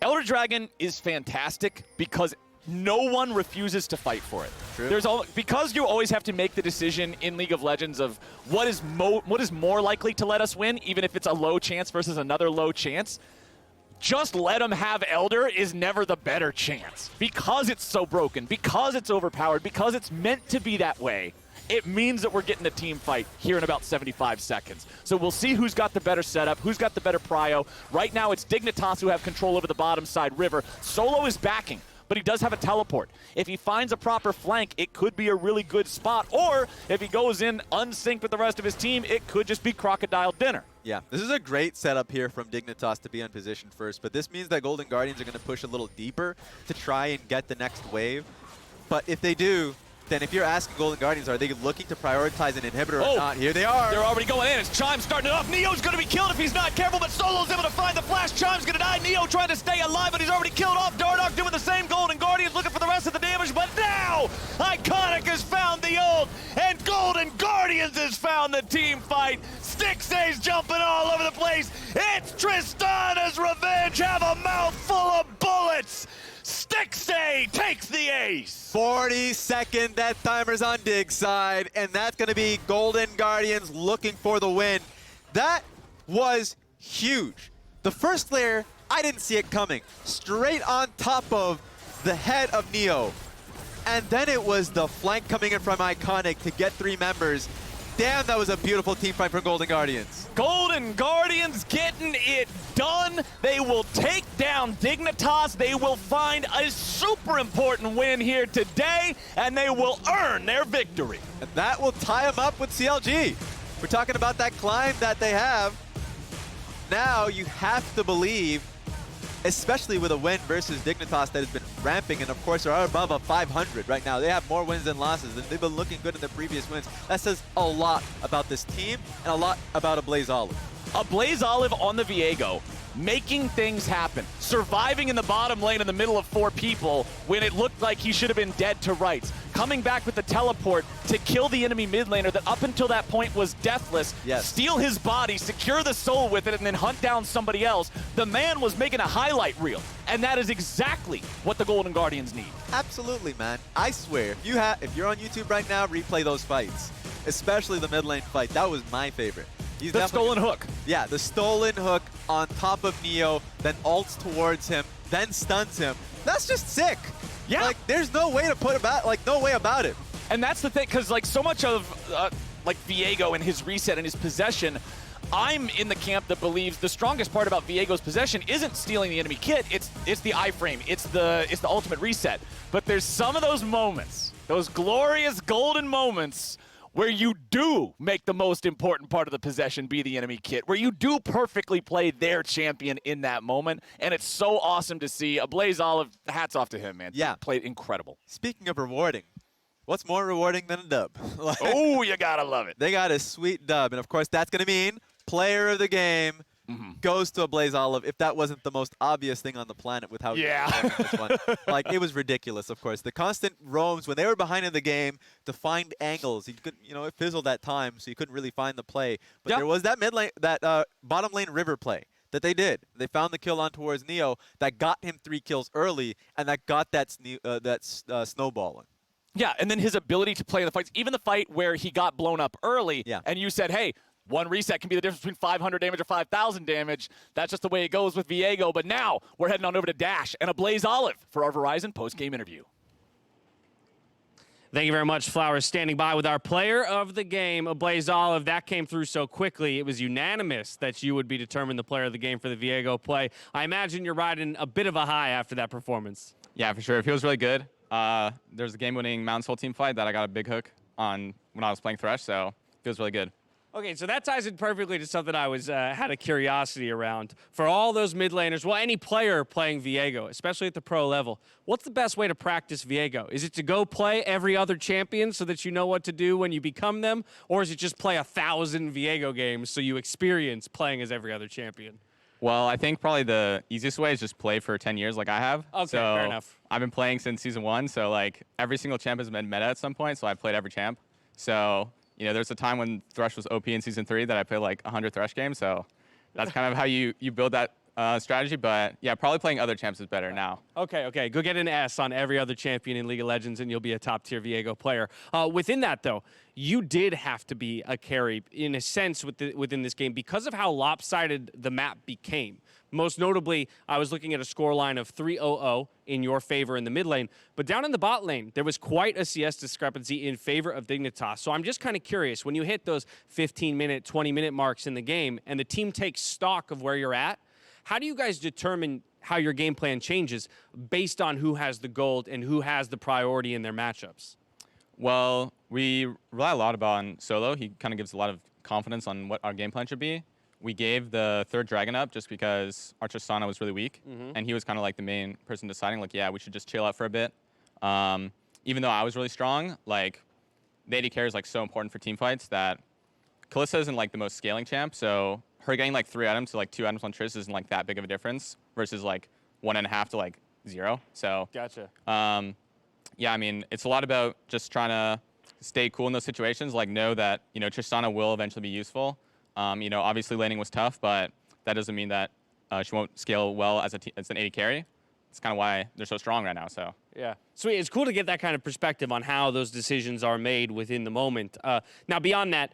Speaker 2: Elder Dragon is fantastic because no one refuses to fight for it.
Speaker 1: True.
Speaker 2: Because you always have to make the decision in League of Legends of what is more likely to let us win, even if it's a low chance versus another low chance. Just let them have Elder is never the better chance. Because it's so broken, because it's overpowered, because it's meant to be that way, it means that we're getting a team fight here in about 75 seconds. So we'll see who's got the better setup, who's got the better prio. Right now it's Dignitas who have control over the bottom side river. Solo is backing, but he does have a teleport. If he finds a proper flank, it could be a really good spot. Or if he goes in unsynced with the rest of his team, it could just be crocodile dinner.
Speaker 1: Yeah, this is a great setup here from Dignitas to be on position first, but this means that Golden Guardians are going to push a little deeper to try and get the next wave. But if they do, then if you're asking Golden Guardians, are they looking to prioritize an inhibitor or not? Here they are.
Speaker 2: They're already going in. It's Chime starting it off. Neo's going to be killed if he's not careful, but Solo's able to find the flash. Chime's going to die. Neo trying to stay alive, but he's already killed off. Dardoch doing the same. Golden Guardians looking for the rest of the damage, but now Iconic has found the ult, and Golden Guardians has found the team fight. Stixay's jumping all over the place. It's Tristana's revenge. Have a mouth full of bullets. Stixay takes the ace.
Speaker 1: 40-second death timers on Dig's side, and that's going to be Golden Guardians looking for the win. That was huge. The first layer, I didn't see it coming. Straight on top of the head of Neo. And then it was the flank coming in from Iconic to get 3 members. Damn, that was a beautiful team fight from Golden Guardians.
Speaker 2: Golden Guardians getting it done. They will take down down Dignitas. They will find a super important win here today, and they will earn their victory.
Speaker 1: And that will tie them up with CLG. We're talking about that climb that they have. Now you have to believe, especially with a win versus Dignitas that has been ramping, and of course are above a 500 right now. They have more wins than losses, and they've been looking good in their previous wins. That says a lot about this team and a lot about a Blaze Olive.
Speaker 2: A Blaze Olive on the Viego, making things happen, surviving in the bottom lane in the middle of 4 people when it looked like he should have been dead to rights, coming back with the teleport to kill the enemy mid laner that up until that point was deathless, steal his body, secure the soul with it, and then hunt down somebody else. The man was making a highlight reel, and that is exactly what the Golden Guardians need.
Speaker 1: Absolutely, man. I swear, if you're on YouTube right now, replay those fights, especially the mid lane fight. That was my favorite.
Speaker 2: The stolen hook.
Speaker 1: Yeah, the stolen hook on top of Neo, then ults towards him, then stuns him. That's just sick.
Speaker 2: Yeah.
Speaker 1: Like, there's no way to put about, like, no way about it.
Speaker 2: And that's the thing, because like so much of like Viego and his reset and his possession, I'm in the camp that believes the strongest part about Viego's possession isn't stealing the enemy kit, it's the iframe, it's the ultimate reset. But there's some of those moments, those glorious golden moments, where you do make the most important part of the possession be the enemy kit, where you do perfectly play their champion in that moment, and it's so awesome to see. A Blaze Olive, hats off to him, man.
Speaker 1: Yeah.
Speaker 2: He played incredible.
Speaker 1: Speaking of rewarding, what's more rewarding than a dub? Like,
Speaker 2: Oh, you gotta love it.
Speaker 1: they got a sweet dub, and of course that's going to mean player of the game goes to a Blaze Olive, if that wasn't the most obvious thing on the planet with how this one. Like, it was ridiculous, of course. The constant roams, when they were behind in the game, to find angles. He couldn't, it fizzled at times, so you couldn't really find the play. But there was that mid lane, that bottom lane river play that they did. They found the kill on towards Neo that got him 3 kills early, and that got that snowballing.
Speaker 2: Yeah, and then his ability to play in the fights, even the fight where he got blown up early, and you said, hey, one reset can be the difference between 500 damage or 5,000 damage. That's just the way it goes with Viego. But now we're heading on over to Dash and a Blaze Olive for our Verizon post-game interview.
Speaker 3: Thank you very much, Flowers. Standing by with our player of the game, a Blaze Olive. That came through so quickly. It was unanimous that you would be determined the player of the game for the Viego play. I imagine you're riding a bit of a high after that performance.
Speaker 4: Yeah, for sure. It feels really good. There's a game-winning Mountain Soul team fight that I got a big hook on when I was playing Thresh, so it feels really good.
Speaker 3: Okay, so that ties in perfectly to something I was had a curiosity around. For all those mid laners, well, any player playing Viego, especially at the pro level, what's the best way to practice Viego? Is it to go play every other champion so that you know what to do when you become them? Or is it just play 1,000 Viego games so you experience playing as every other champion?
Speaker 4: Well, I think probably the easiest way is just play for 10 years like I have.
Speaker 3: Okay,
Speaker 4: so
Speaker 3: fair enough.
Speaker 4: I've been playing since Season 1, so like every single champ has been meta at some point, so I've played every champ. So there's a time when Thresh was OP in Season 3 that I played like 100 Thresh games, so that's kind of how you build that strategy. But yeah, probably playing other champs is better now.
Speaker 3: Okay. Go get an S on every other champion in League of Legends, and you'll be a top-tier Viego player. Within that, though, you did have to be a carry, in a sense, within this game because of how lopsided the map became. Most notably, I was looking at a scoreline of 3-0-0 in your favor in the mid lane, but down in the bot lane, there was quite a CS discrepancy in favor of Dignitas. So I'm just kind of curious, when you hit those 15-minute, 20-minute marks in the game and the team takes stock of where you're at, how do you guys determine how your game plan changes based on who has the gold and who has the priority in their matchups?
Speaker 4: Well, we rely a lot on Solo. He kind of gives a lot of confidence on what our game plan should be. We gave the 3rd Dragon up just because our Tristana was really weak, and he was kind of like the main person deciding, like, yeah, we should just chill out for a bit. Even though I was really strong, like, the AD carry is like so important for team fights that Kalista isn't like the most scaling champ, so her getting like 3 items to like 2 items on Triss isn't like that big of a difference versus like 1.5 to like 0. So
Speaker 3: Gotcha.
Speaker 4: Yeah, I mean, it's a lot about just trying to stay cool in those situations, like know that, Tristana will eventually be useful. Obviously laning was tough, but that doesn't mean that she won't scale well as an AD carry. It's kind of why they're so strong right now. So
Speaker 3: yeah, sweet. It's cool to get that kind of perspective on how those decisions are made within the moment. Now, beyond that,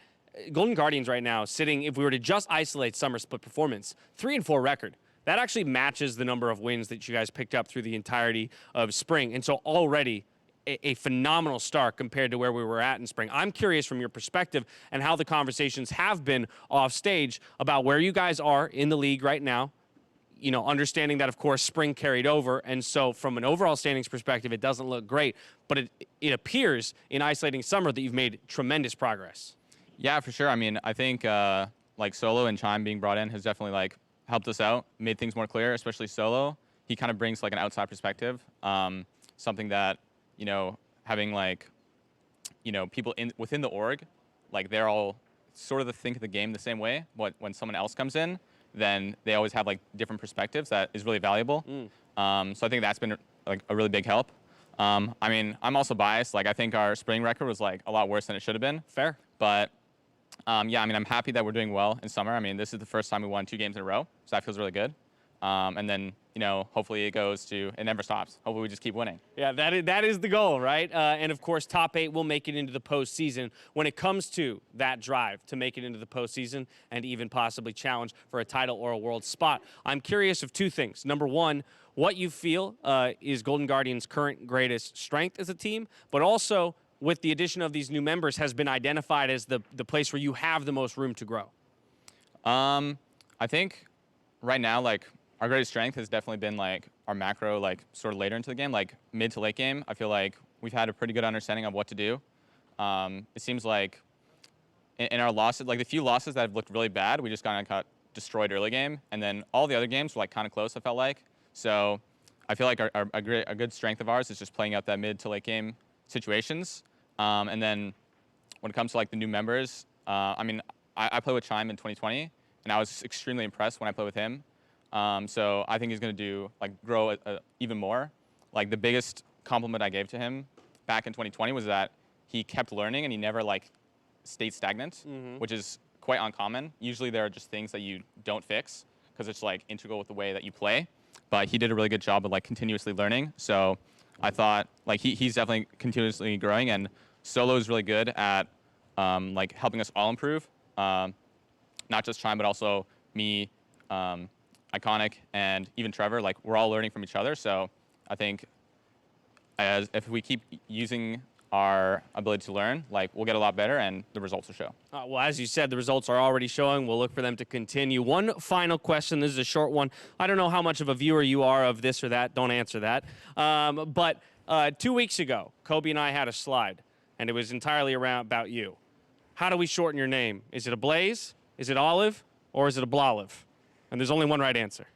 Speaker 3: Golden Guardians right now sitting, if we were to just isolate Summer split performance, 3-4 record. That actually matches the number of wins that you guys picked up through the entirety of spring. And so already a phenomenal start compared to where we were at in spring. I'm curious from your perspective and how the conversations have been off stage about where you guys are in the league right now. understanding that, of course, spring carried over. And so from an overall standings perspective, it doesn't look great. But it appears in isolating summer that you've made tremendous progress.
Speaker 4: Yeah, for sure. I mean, I think like Solo and Chime being brought in has definitely like helped us out, made things more clear, especially Solo. He kind of brings like an outside perspective, something that, having like, people within the org, like they're all sort of think of the game the same way. But when someone else comes in, then they always have like different perspectives that is really valuable. So I think that's been like a really big help. I mean, I'm also biased. Like I think our spring record was like a lot worse than it should have been.
Speaker 3: Fair.
Speaker 4: But yeah, I mean, I'm happy that we're doing well in summer. I mean, this is the first time we won 2 games in a row, so that feels really good. And then, hopefully it never stops. Hopefully we just keep winning.
Speaker 3: Yeah, that is the goal, right? And of course, top 8 will make it into the postseason. When it comes to that drive to make it into the postseason and even possibly challenge for a title or a world spot, I'm curious of 2 things. Number 1, what you feel is Golden Guardians' current greatest strength as a team, but also with the addition of these new members has been identified as the place where you have the most room to grow.
Speaker 4: I think right now, like, our greatest strength has definitely been like our macro, like sort of later into the game, like mid to late game. I feel like we've had a pretty good understanding of what to do. It seems like in our losses, like the few losses that have looked really bad, we just got destroyed early game, and then all the other games were like kind of close. I felt like so. I feel like a good strength of ours is just playing out that mid to late game situations. And then when it comes to like the new members, I mean, I played with Chime in 2020, and I was extremely impressed when I played with him. So I think he's going to grow even more. Like the biggest compliment I gave to him back in 2020 was that he kept learning and he never like stayed stagnant, which is quite uncommon. Usually there are just things that you don't fix because it's like integral with the way that you play. But he did a really good job of like continuously learning. So I thought like he's definitely continuously growing, and Solo is really good at like helping us all improve. Not just Chime, but also me, Iconic, and even Trevor. Like we're all learning from each other. So I think if we keep using our ability to learn, like we'll get a lot better, and the results will show.
Speaker 3: Well, as you said, the results are already showing. We'll look for them to continue. One final question. This is a short one. I don't know how much of a viewer you are of this or that. Don't answer that. But 2 weeks ago, Kobe and I had a slide, and it was entirely about you. How do we shorten your name? Is it a Blaze? Is it Olive? Or is it a Blolive? And there's only one right answer.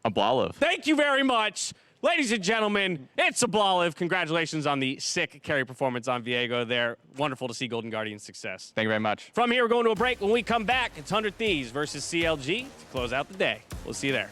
Speaker 4: A Blolive.
Speaker 3: Thank you very much. Ladies and gentlemen, it's a Blolive. Congratulations on the sick carry performance on Viego there. Wonderful to see Golden Guardians' success.
Speaker 4: Thank you very much.
Speaker 3: From here, we're going to a break. When we come back, it's 100 Thieves versus CLG to close out the day. We'll see you there.